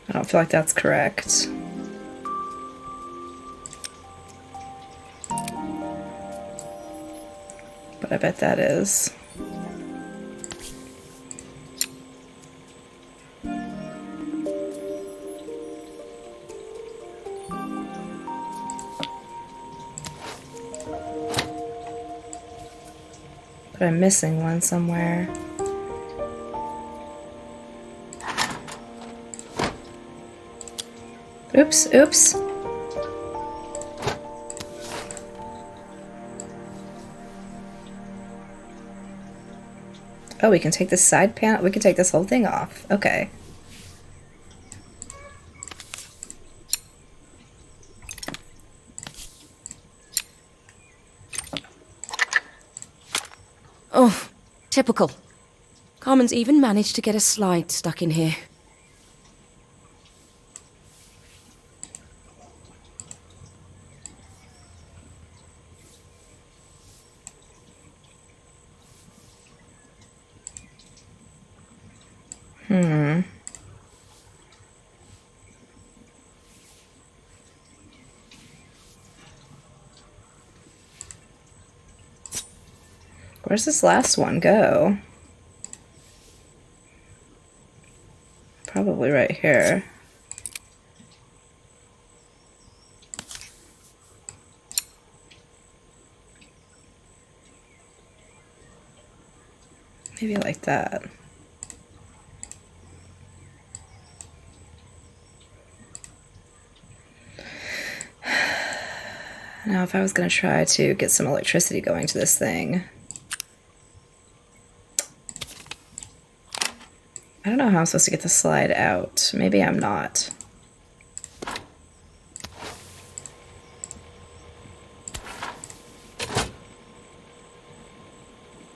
I don't feel like that's correct. But I bet that is. But I'm missing one somewhere. Oops, oops. Oh, we can take this side panel. We can take this whole thing off. Okay. Oh, typical. Carmen's even managed to get a slide stuck in here. Where's this last one go? Probably right here. Maybe like that. Now, if I was going to try to get some electricity going to this thing, I don't know how I'm supposed to get the slide out. Maybe I'm not.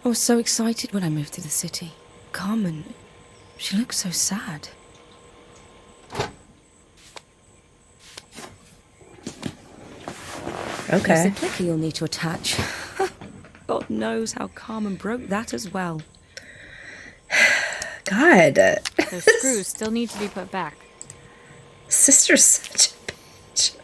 I was so excited when I moved to the city. Carmen, she looks so sad. Okay. There's a clicker you'll need to attach. God knows how Carmen broke that as well. God. Those screws still need to be put back. Sister's such a bitch.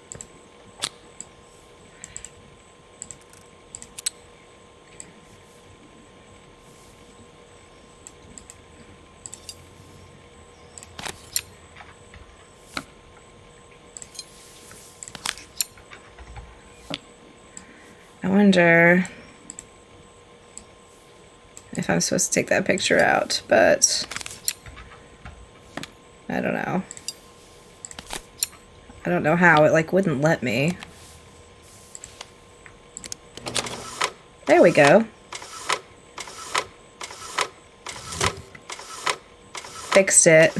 I wonder if I'm supposed to take that picture out, but I don't know. I don't know how. It like wouldn't let me. There we go. Fixed it.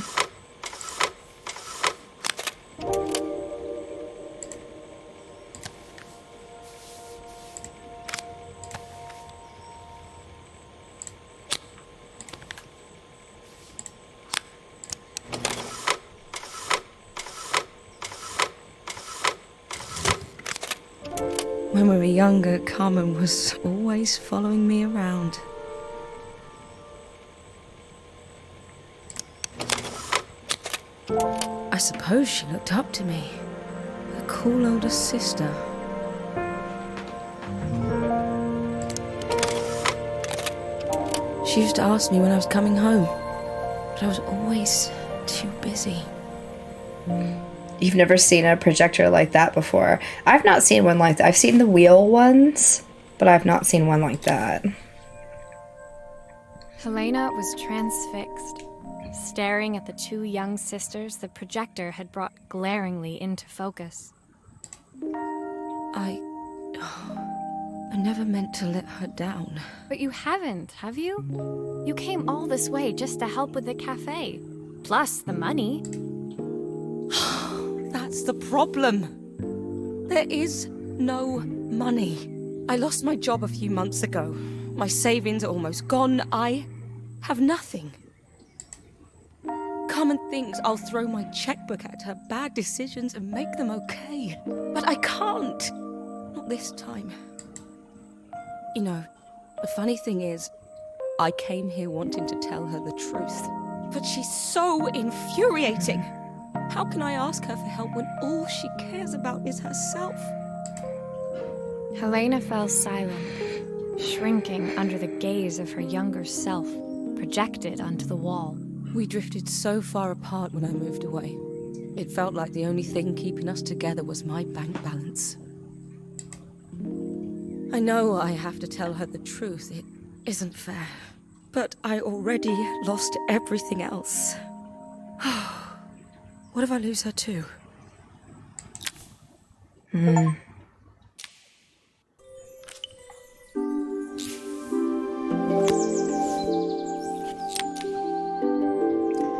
When we were younger, Carmen was always following me around. I suppose she looked up to me. A cool older sister. She used to ask me when I was coming home, but I was always too busy. You've never seen a projector like that before. I've not seen one like that. I've seen the wheel ones, but I've not seen one like that. Helena was transfixed, staring at the two young sisters the projector had brought glaringly into focus. I never meant to let her down. But you haven't, have you? You came all this way just to help with the cafe. Plus the money. That's the problem. There is no money. I lost my job a few months ago. My savings are almost gone. I have nothing. Carmen thinks I'll throw my checkbook at her bad decisions and make them okay. But I can't. Not this time. You know, the funny thing is, I came here wanting to tell her the truth. But she's so infuriating. How can I ask her for help when all she cares about is herself? Helena fell silent, shrinking under the gaze of her younger self, projected onto the wall. We drifted so far apart when I moved away. It felt like the only thing keeping us together was my bank balance. I know I have to tell her the truth. It isn't fair. But I already lost everything else. What if I lose her too?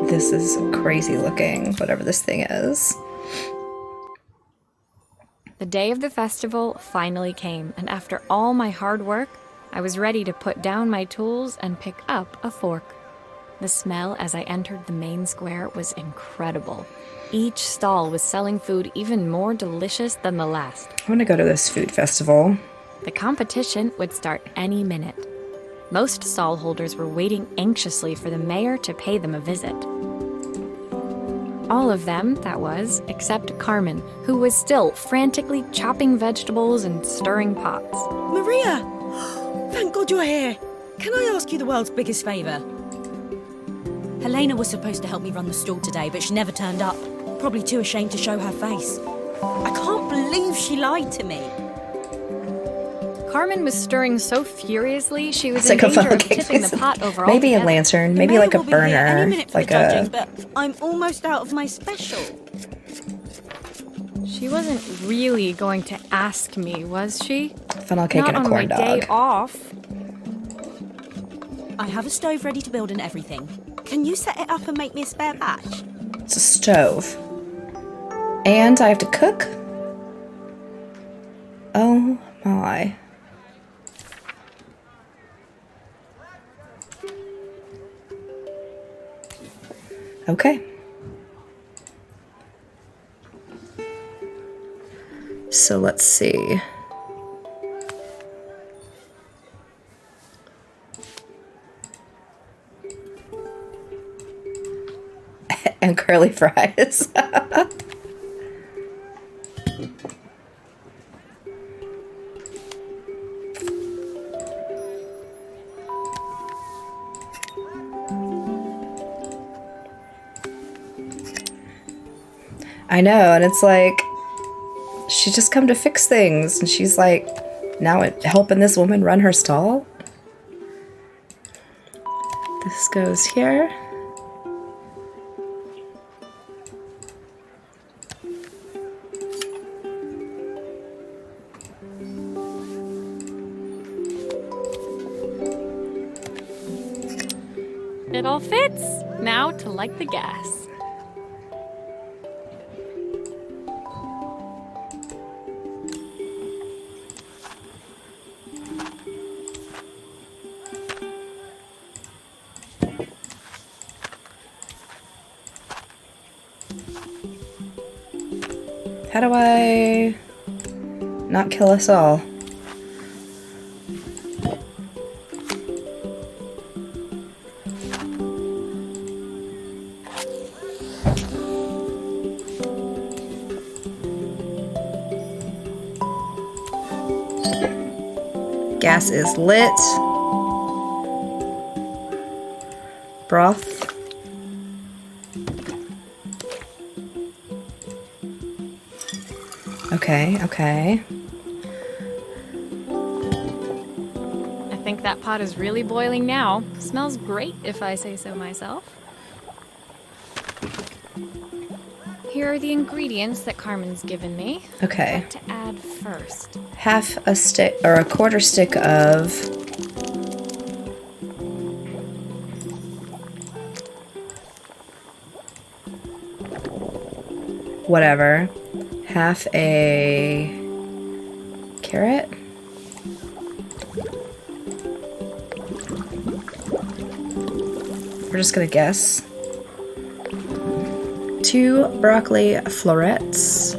This is crazy looking, whatever this thing is. The day of the festival finally came, and after all my hard work, I was ready to put down my tools and pick up a fork. The smell as I entered the main square was incredible. Each stall was selling food even more delicious than the last. I want to go to this food festival. The competition would start any minute. Most stall holders were waiting anxiously for the mayor to pay them a visit. All of them, that was, except Carmen, who was still frantically chopping vegetables and stirring pots. Maria! Thank God you're here. Can I ask you the world's biggest favour? Helena was supposed to help me run the stall today, but she never turned up. Probably too ashamed to show her face. I can't believe she lied to me. Carmen was stirring so furiously she was It's in like a danger of fucking- tipping the pot over Maybe a altogether. lantern, The maybe mayor like a will be here any burner, minute for like the judging, a... but I'm almost out of my special. She wasn't really going to ask me, was she? funnel cake Not and a on corn my day dog. off. I have a stove ready to build and everything. Can you set it up and make me a spare batch? It's a stove. And I have to cook? Oh my. Okay. So let's see. And curly fries. I know, and it's like, she's just come to fix things, and she's like, now helping this woman run her stall? This goes here. It all fits. Now to light the gas. How do I not kill us all? Gas is lit. Broth. Okay, okay. I think that pot is really boiling now. Smells great if I say so myself. Here are the ingredients that Carmen's given me. Okay. What to add first? Half a stick or a quarter stick of whatever. Half a carrot. We're just gonna guess. 2 broccoli florets.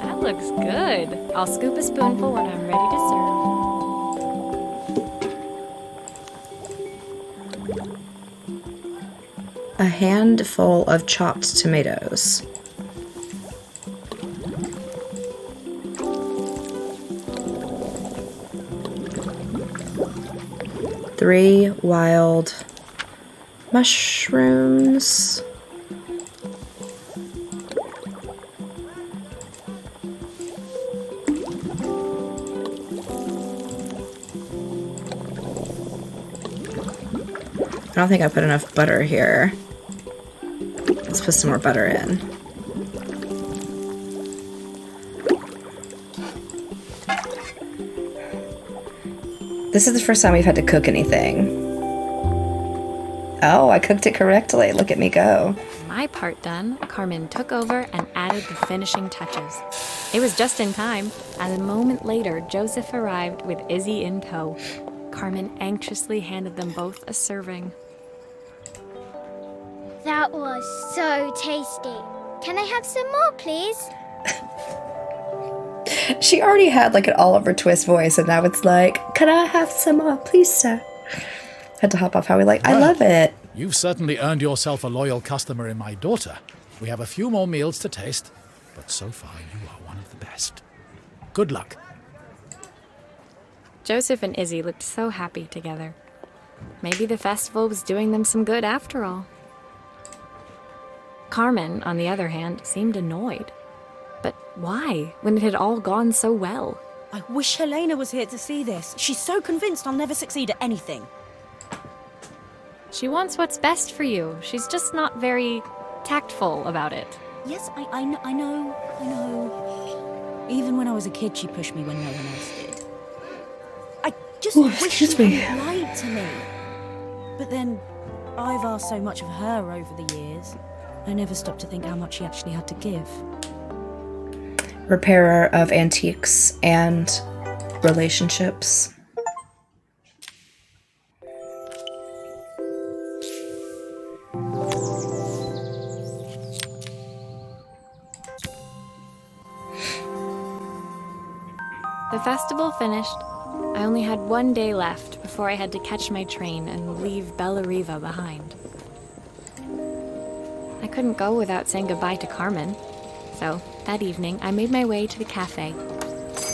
That looks good. I'll scoop a spoonful when I'm ready to serve. A handful of chopped tomatoes. Three wild mushrooms. I don't think I put enough butter here. Let's put some more butter in. This is the first time we've had to cook anything. Oh, I cooked it correctly. Look at me go. My part done, Carmen took over and added the finishing touches. It was just in time, as a moment later, Joseph arrived with Izzy in tow. Carmen anxiously handed them both a serving. That was so tasty. Can I have some more, please? She already had like an Oliver Twist voice, and now it's like, can I have some more, please, sir? Had to hop off how we like. I love it. You've certainly earned yourself a loyal customer in my daughter. We have a few more meals to taste, but so far you are one of the best. Good luck. Joseph and Izzy looked so happy together. Maybe the festival was doing them some good after all. Carmen, on the other hand, seemed annoyed. But why, when it had all gone so well? I wish Helena was here to see this. She's so convinced I'll never succeed at anything. She wants what's best for you. She's just not very tactful about it. Yes, I know. Even when I was a kid, she pushed me when no one else did. I just wish she hadn't lied to me. But then, I've asked so much of her over the years. I never stopped to think how much she actually had to give. Repairer of antiques and relationships. The festival finished. I only had one day left before I had to catch my train and leave Bella Riva behind. I couldn't go without saying goodbye to Carmen. So, that evening, I made my way to the cafe.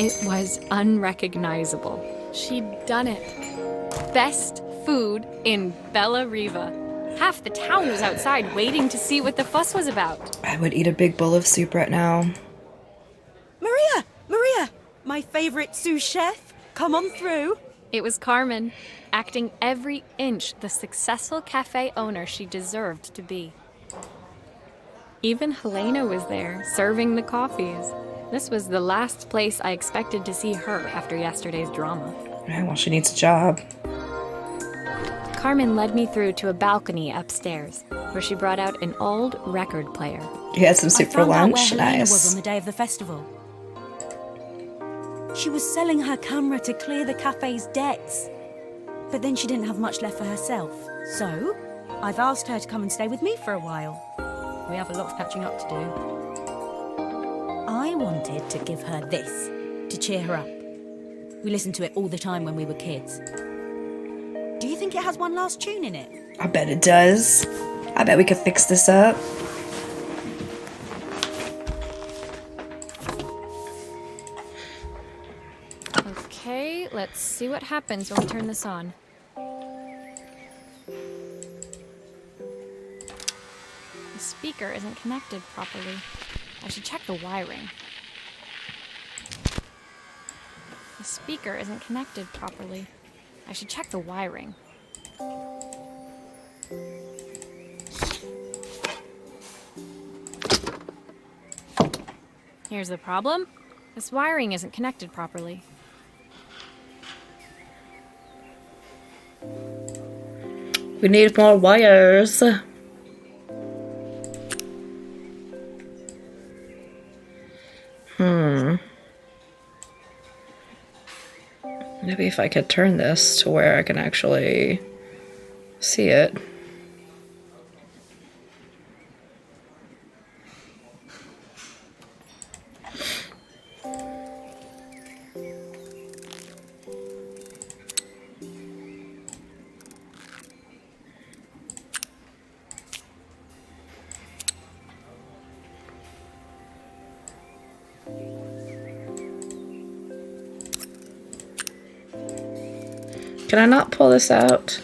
It was unrecognizable. She'd done it. Best food in Bella Riva. Half the town was outside waiting to see what the fuss was about. I would eat a big bowl of soup right now. Maria! My favorite sous chef. Come on through. It was Carmen, acting every inch the successful cafe owner she deserved to be. Even Helena was there, serving the coffees. This was the last place I expected to see her after yesterday's drama. Yeah, well, she needs a job. Carmen led me through to a balcony upstairs, where she brought out an old record player. You had some soup for I found out lunch? where Helena was Nice. on the day of the festival. She was selling her camera to clear the cafe's debts. But then she didn't have much left for herself. So, I've asked her to come and stay with me for a while. We have a lot of catching up to do. I wanted to give her this, to cheer her up. We listened to it all the time when we were kids. Do you think it has one last tune in it? I bet it does. I bet we could fix this up. Let's see what happens when we turn this on. The speaker isn't connected properly. I should check the wiring. The speaker isn't connected properly. I should check the wiring. Here's the problem. This wiring isn't connected properly. We need more wires. Maybe if I could turn this to where I can actually see it. Can I not pull this out?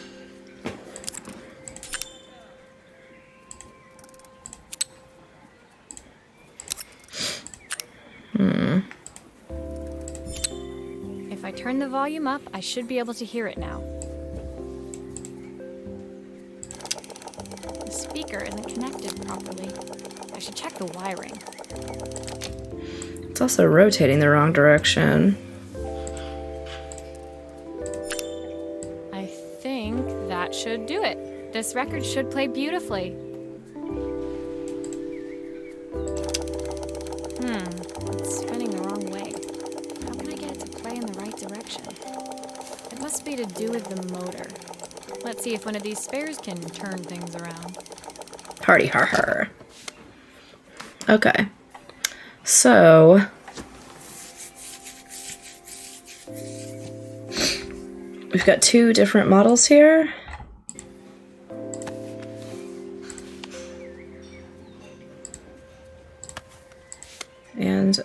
If I turn the volume up, I should be able to hear it now. The speaker isn't connected properly. I should check the wiring. It's also rotating the wrong direction. I think that should do it. This record should play beautifully. It's spinning the wrong way. How can I get it to play in the right direction? It must be to do with the motor. Let's see if one of these spares can turn things around. Party har har. Okay. So we've got two different models here. And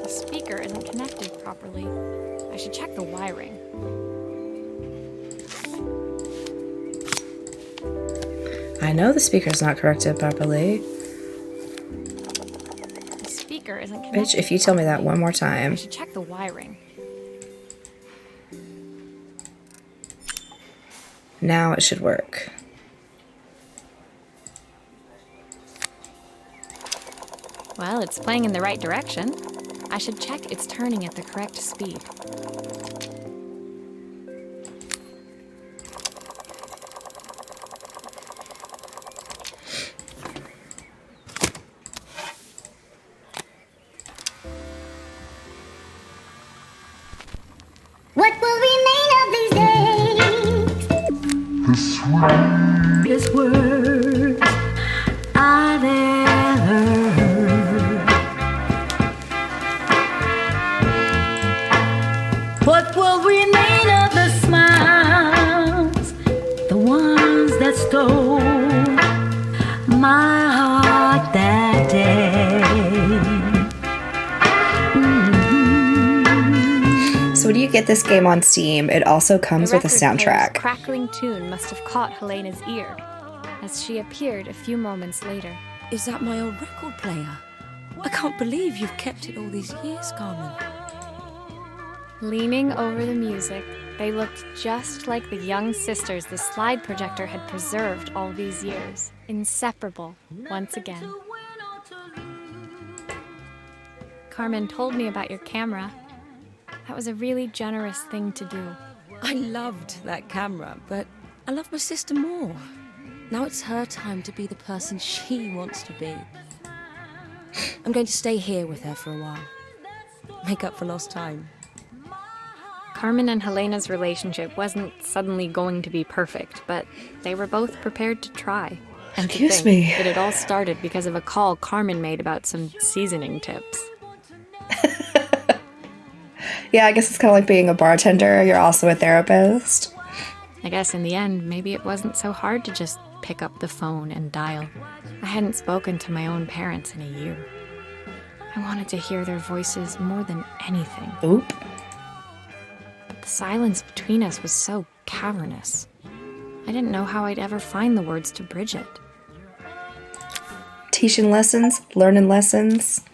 The speaker isn't connected properly. I should check the wiring. I know the speaker's not corrected properly. The speaker isn't connected. Bitch, if you tell me that one more I time. should check the wiring. Now it should work. Well, it's playing in the right direction. I should check it's turning at the correct speed. What will remain of these days? Sweetest words I've ever heard. What will remain of the smiles, the ones that stole my heart that day? So when you get this game on Steam, it also comes with a The record player's soundtrack. crackling tune must have caught Helena's ear as she appeared a few moments later. Is that my old record player? I can't believe you've kept it all these years, Carmen. Leaning over the music, they looked just like the young sisters the slide projector had preserved all these years. Inseparable once again. Carmen told me about your camera. That was a really generous thing to do. I loved that camera, but I love my sister more. Now it's her time to be the person she wants to be. I'm going to stay here with her for a while. Make up for lost time. Carmen and Helena's relationship wasn't suddenly going to be perfect, but they were both prepared to try. And to Excuse think me. that it all started because of a call Carmen made about some seasoning tips. Yeah, I guess it's kind of like being a bartender. You're also a therapist. I guess in the end, maybe it wasn't so hard to just pick up the phone and dial. I hadn't spoken to my own parents in a year. I wanted to hear their voices more than anything. Oop. But the silence between us was so cavernous. I didn't know how I'd ever find the words to bridge it. Teaching lessons, learning lessons,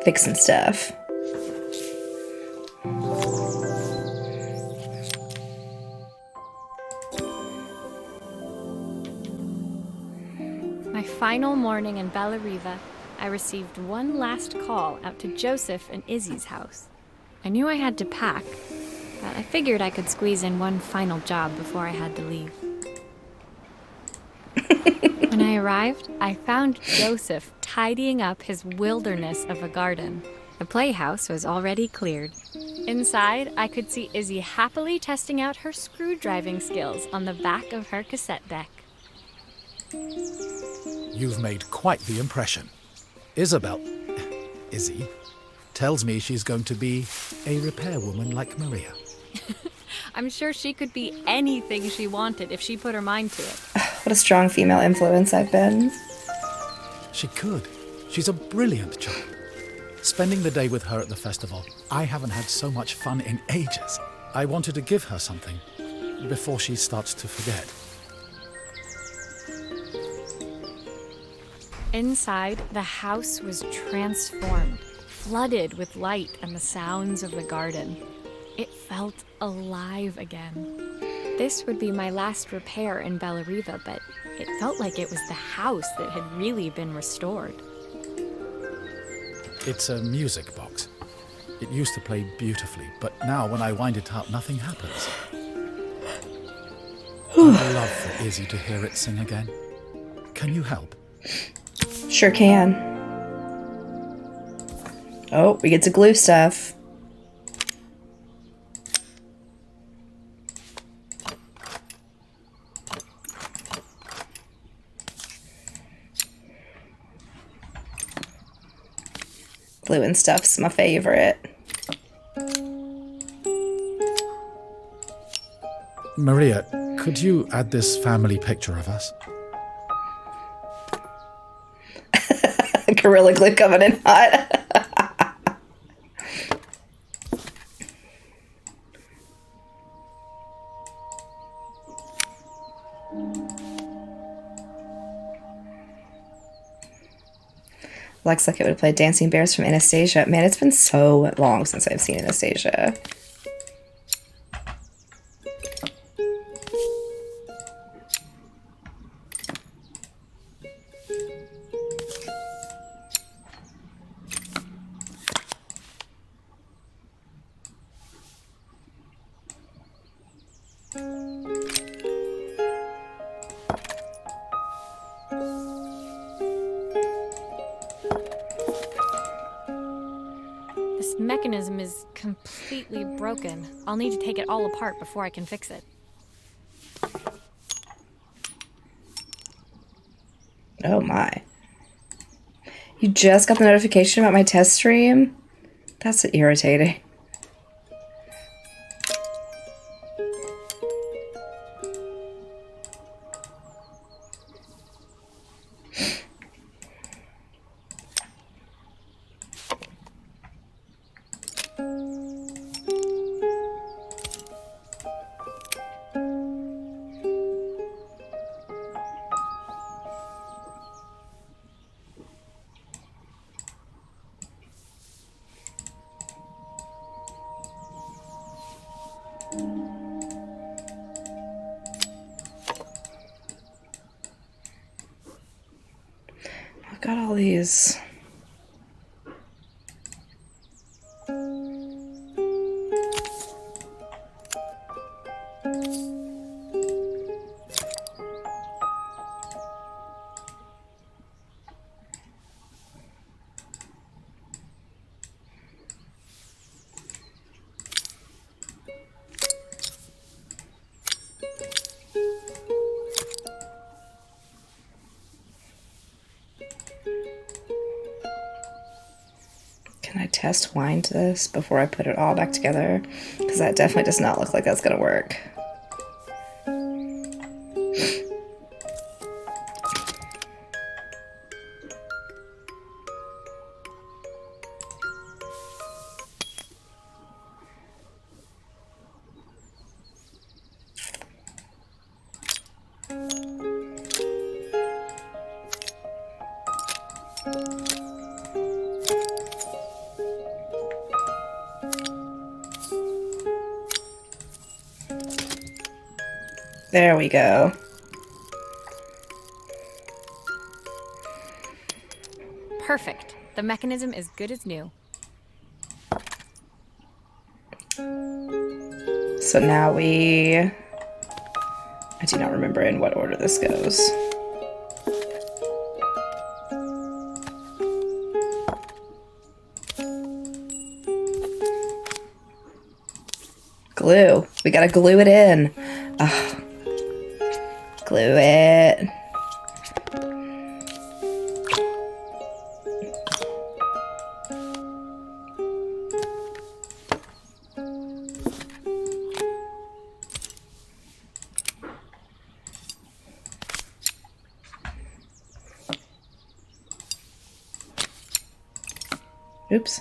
fixing stuff. My final morning in Bella Riva, I received one last call out to Joseph and Izzy's house. I knew I had to pack, but I figured I could squeeze in one final job before I had to leave. When I arrived, I found Joseph tidying up his wilderness of a garden. The playhouse was already cleared. Inside, I could see Izzy happily testing out her screw-driving skills on the back of her cassette deck. You've made quite the impression. Izzy, tells me she's going to be a repairwoman like Maria. I'm sure she could be anything she wanted if she put her mind to it. What a strong female influence I've been. She could. She's a brilliant child. Spending the day with her at the festival, I haven't had so much fun in ages. I wanted to give her something before she starts to forget. Inside, the house was transformed, flooded with light and the sounds of the garden. It felt alive again. This would be my last repair in Bella Riva, but it felt like it was the house that had really been restored. It's a music box. It used to play beautifully, but now when I wind it up, nothing happens. I'd love for Izzy to hear it sing again. Can you help? Sure can. Oh, we get to glue stuff. Glue and stuff's my favorite. Maria, could you add this family picture of us? Gorilla Glue coming in hot. Looks like it would play Dancing Bears from Anastasia. Man, it's been so long since I've seen Anastasia. This mechanism is completely broken. I'll need to take it all apart before I can fix it. Oh my. You just got the notification about my test stream? That's irritating. I've got all these. test wind this before I put it all back together? Because that definitely does not look like that's gonna work. There we go. Perfect. The mechanism is good as new. So now I do not remember in what order this goes. Glue. We gotta glue it in. Ugh. Glue it. Oops.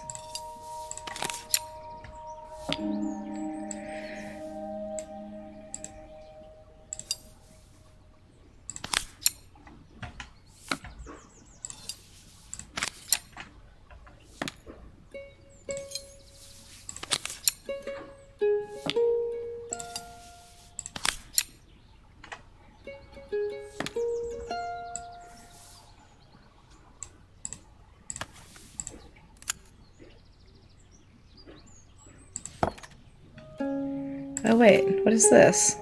Oh wait, what is this?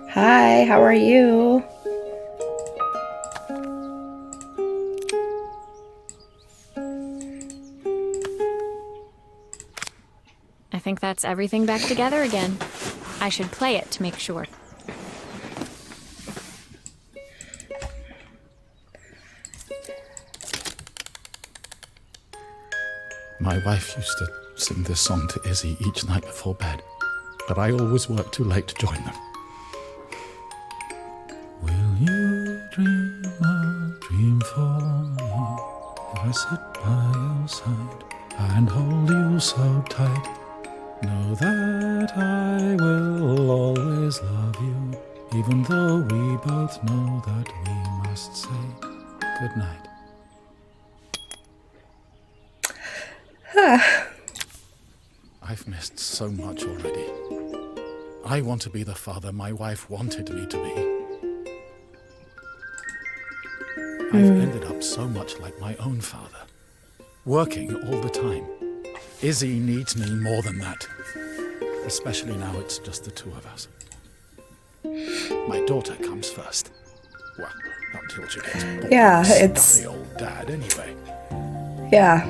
Hi, how are you? I think that's everything back together again. I should play it to make sure. My wife used to sing this song to Izzy each night before bed, but I always worked too late to join them. Will you dream a dream for me if I sit by your side and hold you so tight? Know that I will always love you, even though we both know that we must say goodnight. I've missed so much already. I want to be the father my wife wanted me to be. I've ended up so much like my own father, working all the time. Izzy needs me more than that, especially now it's just the two of us. My daughter comes first. Well, until she gets bored. Yeah, The old dad anyway. Yeah.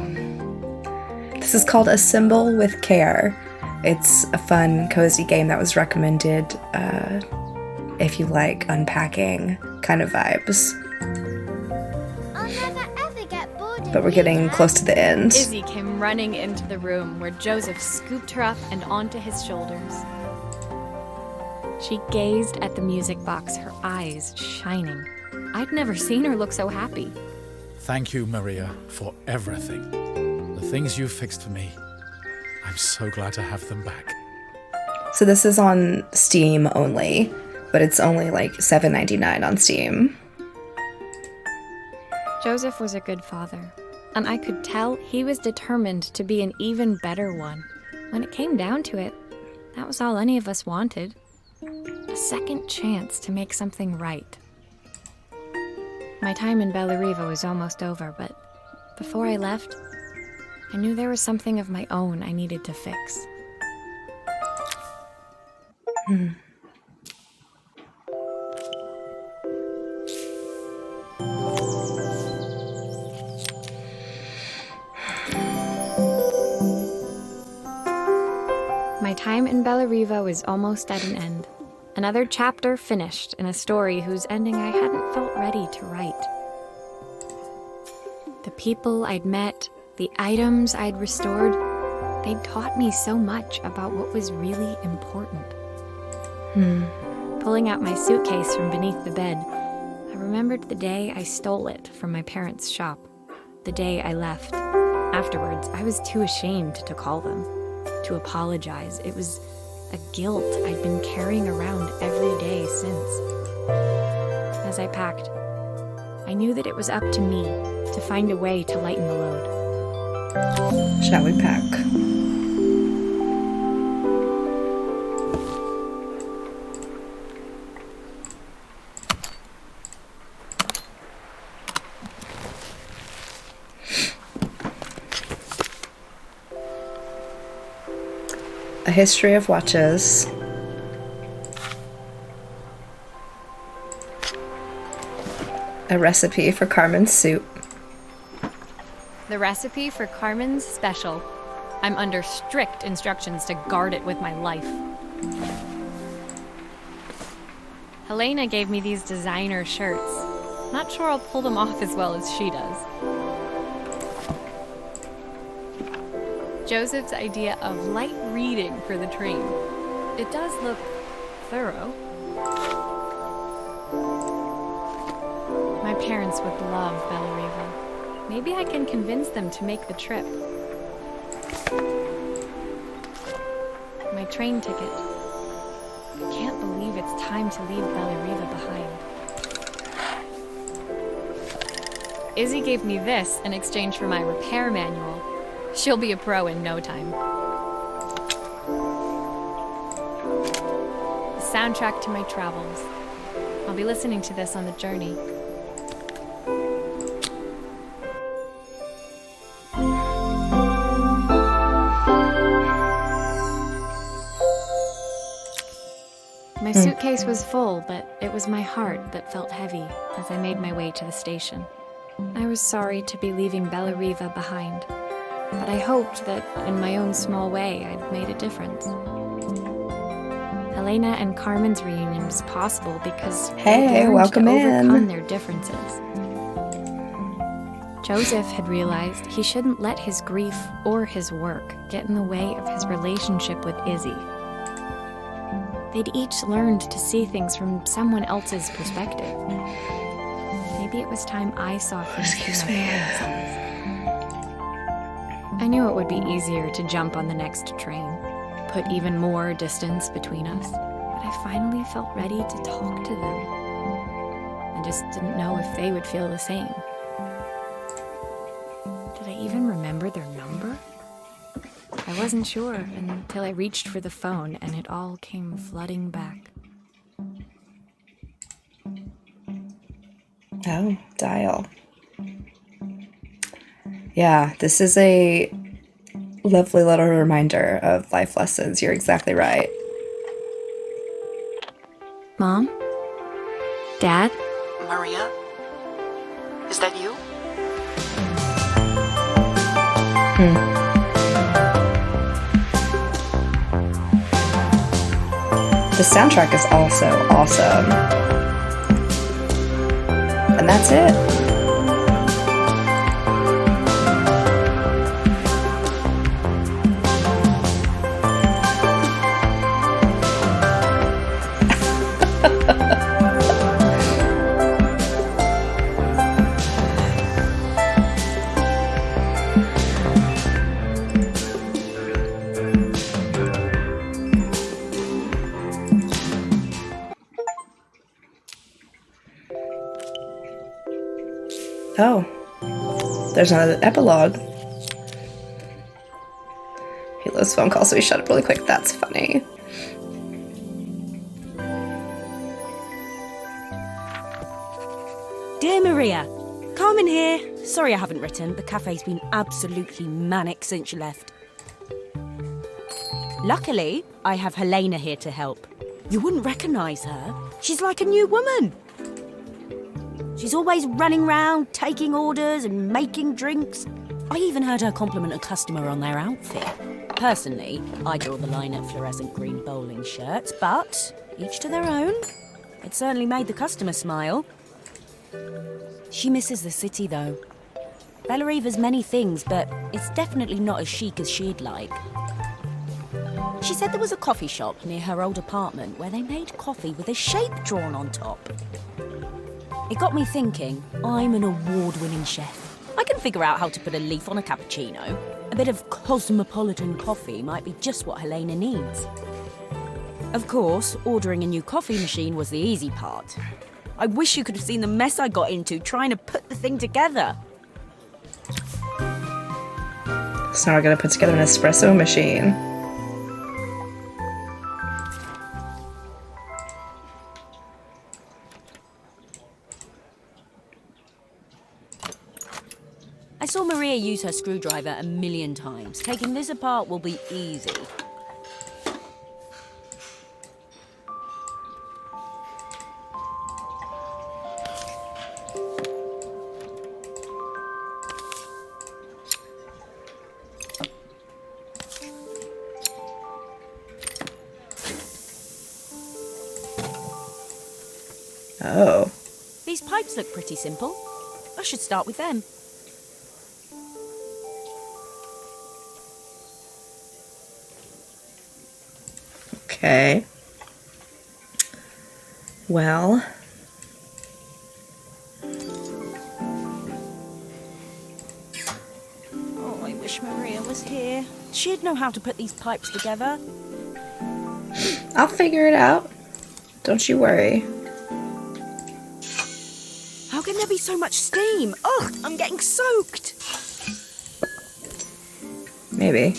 This is called Assemble with Care. It's a fun, cozy game that was recommended if you like unpacking kind of vibes. I'll never ever get bored of But we're getting you, close to the end. Izzy came running into the room where Joseph scooped her up and onto his shoulders. She gazed at the music box, her eyes shining. I'd never seen her look so happy. Thank you, Maria, for everything. The things you fixed for me. I'm so glad to have them back. So this is on Steam only, but it's only like $7.99 on Steam. Joseph was a good father, and I could tell he was determined to be an even better one. When it came down to it, that was all any of us wanted. A second chance to make something right. My time in Bellariva was almost over, but before I left, I knew there was something of my own I needed to fix. time in Bellariva was almost at an end. Another chapter finished in a story whose ending I hadn't felt ready to write. The people I'd met, the items I'd restored, they'd taught me so much about what was really important. Pulling out my suitcase from beneath the bed, I remembered the day I stole it from my parents' shop, the day I left. Afterwards, I was too ashamed to call them, to apologize. It was a guilt I'd been carrying around every day since. As I packed, I knew that it was up to me to find a way to lighten the load. Shall we pack? A history of watches. A recipe for Carmen's soup. The recipe for Carmen's special. I'm under strict instructions to guard it with my life. Helena gave me these designer shirts. Not sure I'll pull them off as well as she does. Joseph's idea of light reading for the train. It does look thorough. My parents would love Bellariva. Maybe I can convince them to make the trip. My train ticket. I can't believe it's time to leave Bellariva behind. Izzy gave me this in exchange for my repair manual. She'll be a pro in no time. The soundtrack to my travels. I'll be listening to this on the journey. My suitcase was full, but it was my heart that felt heavy as I made my way to the station. I was sorry to be leaving Bellariva behind, but I hoped that in my own small way I'd made a difference. Helena and Carmen's reunion was possible because they learned welcome to in. overcome their differences. Joseph had realized he shouldn't let his grief or his work get in the way of his relationship with Izzy. They'd each learned to see things from someone else's perspective. Maybe it was time I saw things through my parents' eyes. I knew it would be easier to jump on the next train, put even more distance between us, but I finally felt ready to talk to them. I just didn't know if they would feel the same. Did I even remember their number? I wasn't sure until I reached for the phone and it all came flooding back. Oh, dial. Yeah, this is a lovely little reminder of life lessons. You're exactly right. Mom? Dad? Maria? Is that you? The soundtrack is also awesome. And that's it. Oh, there's another epilogue. He loves phone calls, so he shut up really quick. That's funny. Dear Maria, Carmen here. Sorry I haven't written. The cafe's been absolutely manic since you left. Luckily, I have Helena here to help. You wouldn't recognise her. She's like a new woman. She's always running round, taking orders and making drinks. I even heard her compliment a customer on their outfit. Personally, I draw the line at fluorescent green bowling shirts, but each to their own. It certainly made the customer smile. She misses the city, though. Bella Eva's many things, but it's definitely not as chic as she'd like. She said there was a coffee shop near her old apartment where they made coffee with a shape drawn on top. It got me thinking, I'm an award-winning chef. I can figure out how to put a leaf on a cappuccino. A bit of cosmopolitan coffee might be just what Helena needs. Of course, ordering a new coffee machine was the easy part. I wish you could have seen the mess I got into trying to put the thing together. So now we're gonna put together an espresso machine. I saw Maria use her screwdriver a million times. Taking this apart will be easy. Oh. These pipes look pretty simple. I should start with them. Okay. Well. Oh, I wish Maria was here. She'd know how to put these pipes together. I'll figure it out. Don't you worry. How can there be so much steam? Ugh, I'm getting soaked. Maybe.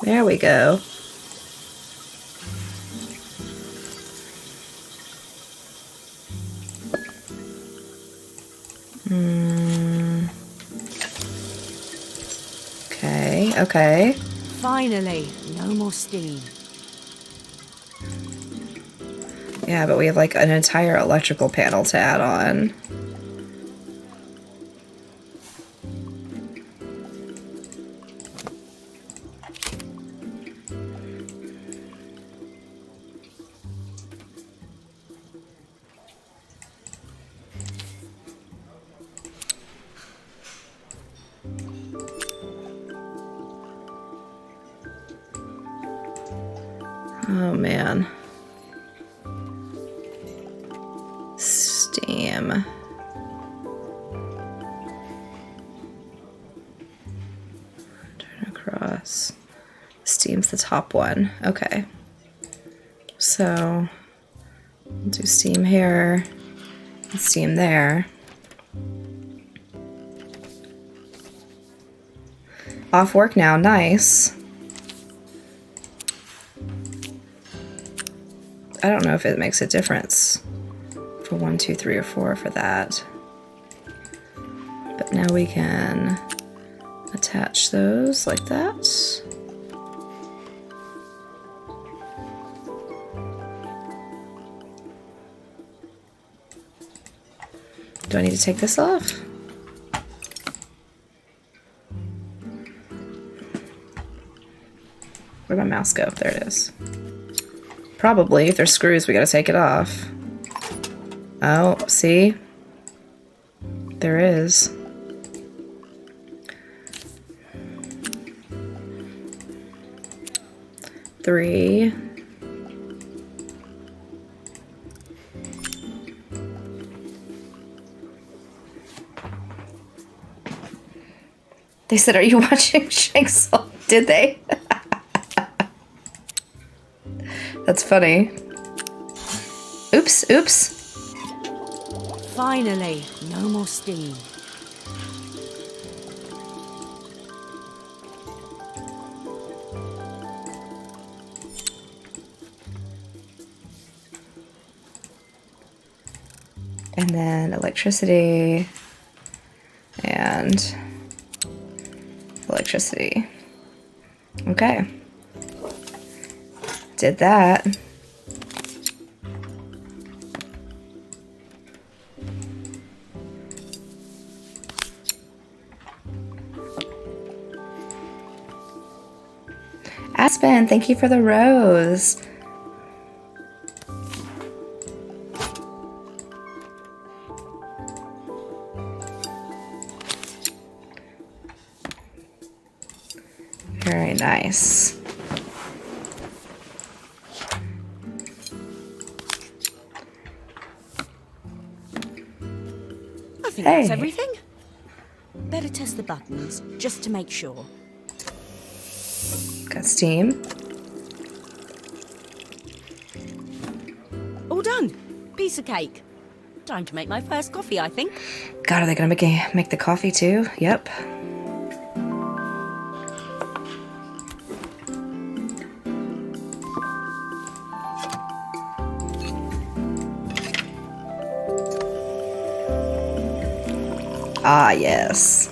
There we go. Okay. Finally, no more steam. Yeah, but we have like an entire electrical panel to add on. Oh man. Steam. Turn across. Steam's the top one. Okay. So we'll do steam here and steam there. Off work now, nice. I don't know if it makes a difference for 1, 2, 3, or 4 for that. But now we can attach those like that. Do I need to take this off? Where'd my mouse go? There it is. Probably, if there's screws, we gotta take it off. Oh, see? There is. Three. They said, "Are you watching Shang-Tsung?" Did they? That's funny. Oops, oops. Finally, no more steam. And then electricity and electricity. Okay. Did that. Aspen, thank you for the rose. Very nice. I think that's everything. Better test the buttons, just to make sure. Got steam. All done. Piece of cake. Time to make my first coffee, I think. God, are they gonna make the coffee too? Yep. Ah, yes.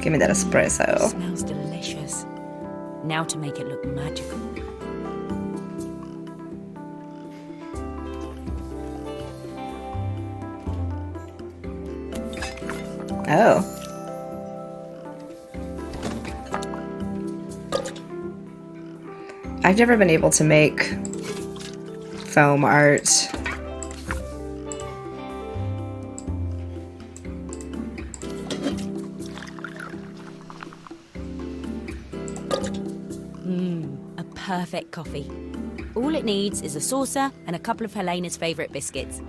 Give me that espresso. Smells delicious. Now to make it look magical. Oh. I've never been able to make foam art. A perfect coffee. All it needs is a saucer and a couple of Helena's favourite biscuits.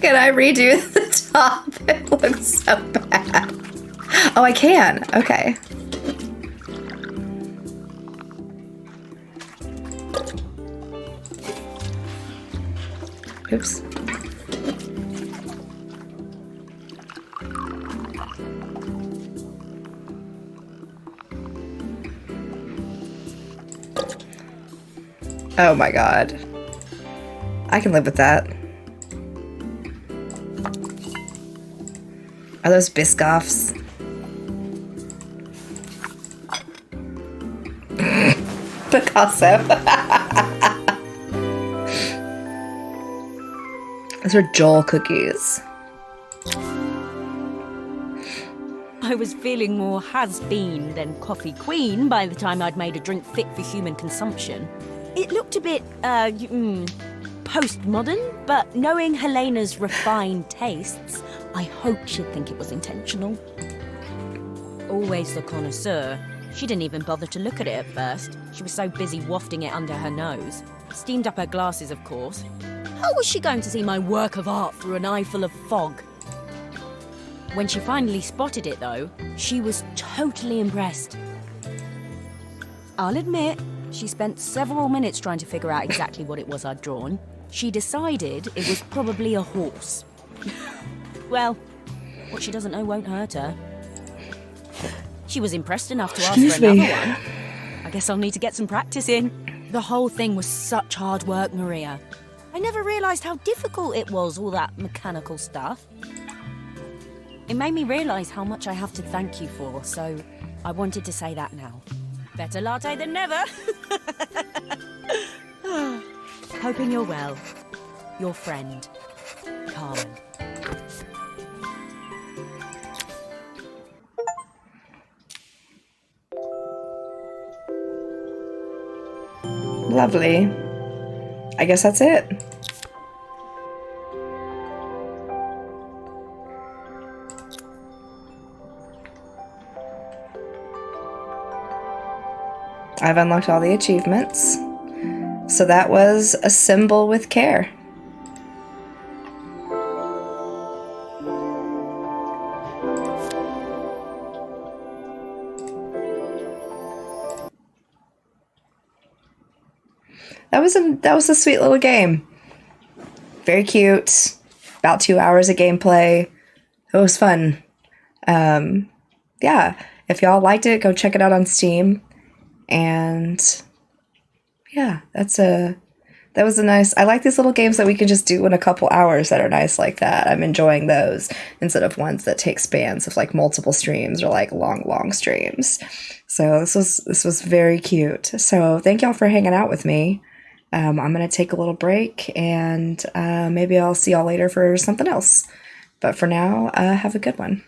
Can I redo the top? It looks so bad. Oh, I can. Okay. Oops. Oh my god. I can live with that. Are those Biscoffs? Picasso. Those are Joel cookies. I was feeling more has-been than coffee queen by the time I'd made a drink fit for human consumption. It looked a bit, postmodern, but knowing Helena's refined tastes, I hoped she'd think it was intentional. Always the connoisseur. She didn't even bother to look at it at first. She was so busy wafting it under her nose. Steamed up her glasses, of course. How was she going to see my work of art through an eye full of fog? When she finally spotted it, though, she was totally impressed. I'll admit, she spent several minutes trying to figure out exactly what it was I'd drawn. She decided it was probably a horse. Well, what she doesn't know won't hurt her. She was impressed enough to ask for another one. I guess I'll need to get some practice in. The whole thing was such hard work, Maria. I never realised how difficult it was, all that mechanical stuff. It made me realise how much I have to thank you for, so I wanted to say that now. Better latte than never. Hoping you're well. Your friend, Carmen. Lovely. I guess that's it. I've unlocked all the achievements. So that was Assemble with Care. That was a sweet little game. Very cute. About 2 hours of gameplay. It was fun. Yeah. if y'all liked it, go check it out on Steam. And yeah, that was a nice, I like these little games that we can just do in a couple hours that are nice like that. I'm enjoying those instead of ones that take spans of like multiple streams or like long streams. So this was very cute. So thank y'all for hanging out with me. I'm going to take a little break, and maybe I'll see y'all later for something else. But for now, have a good one.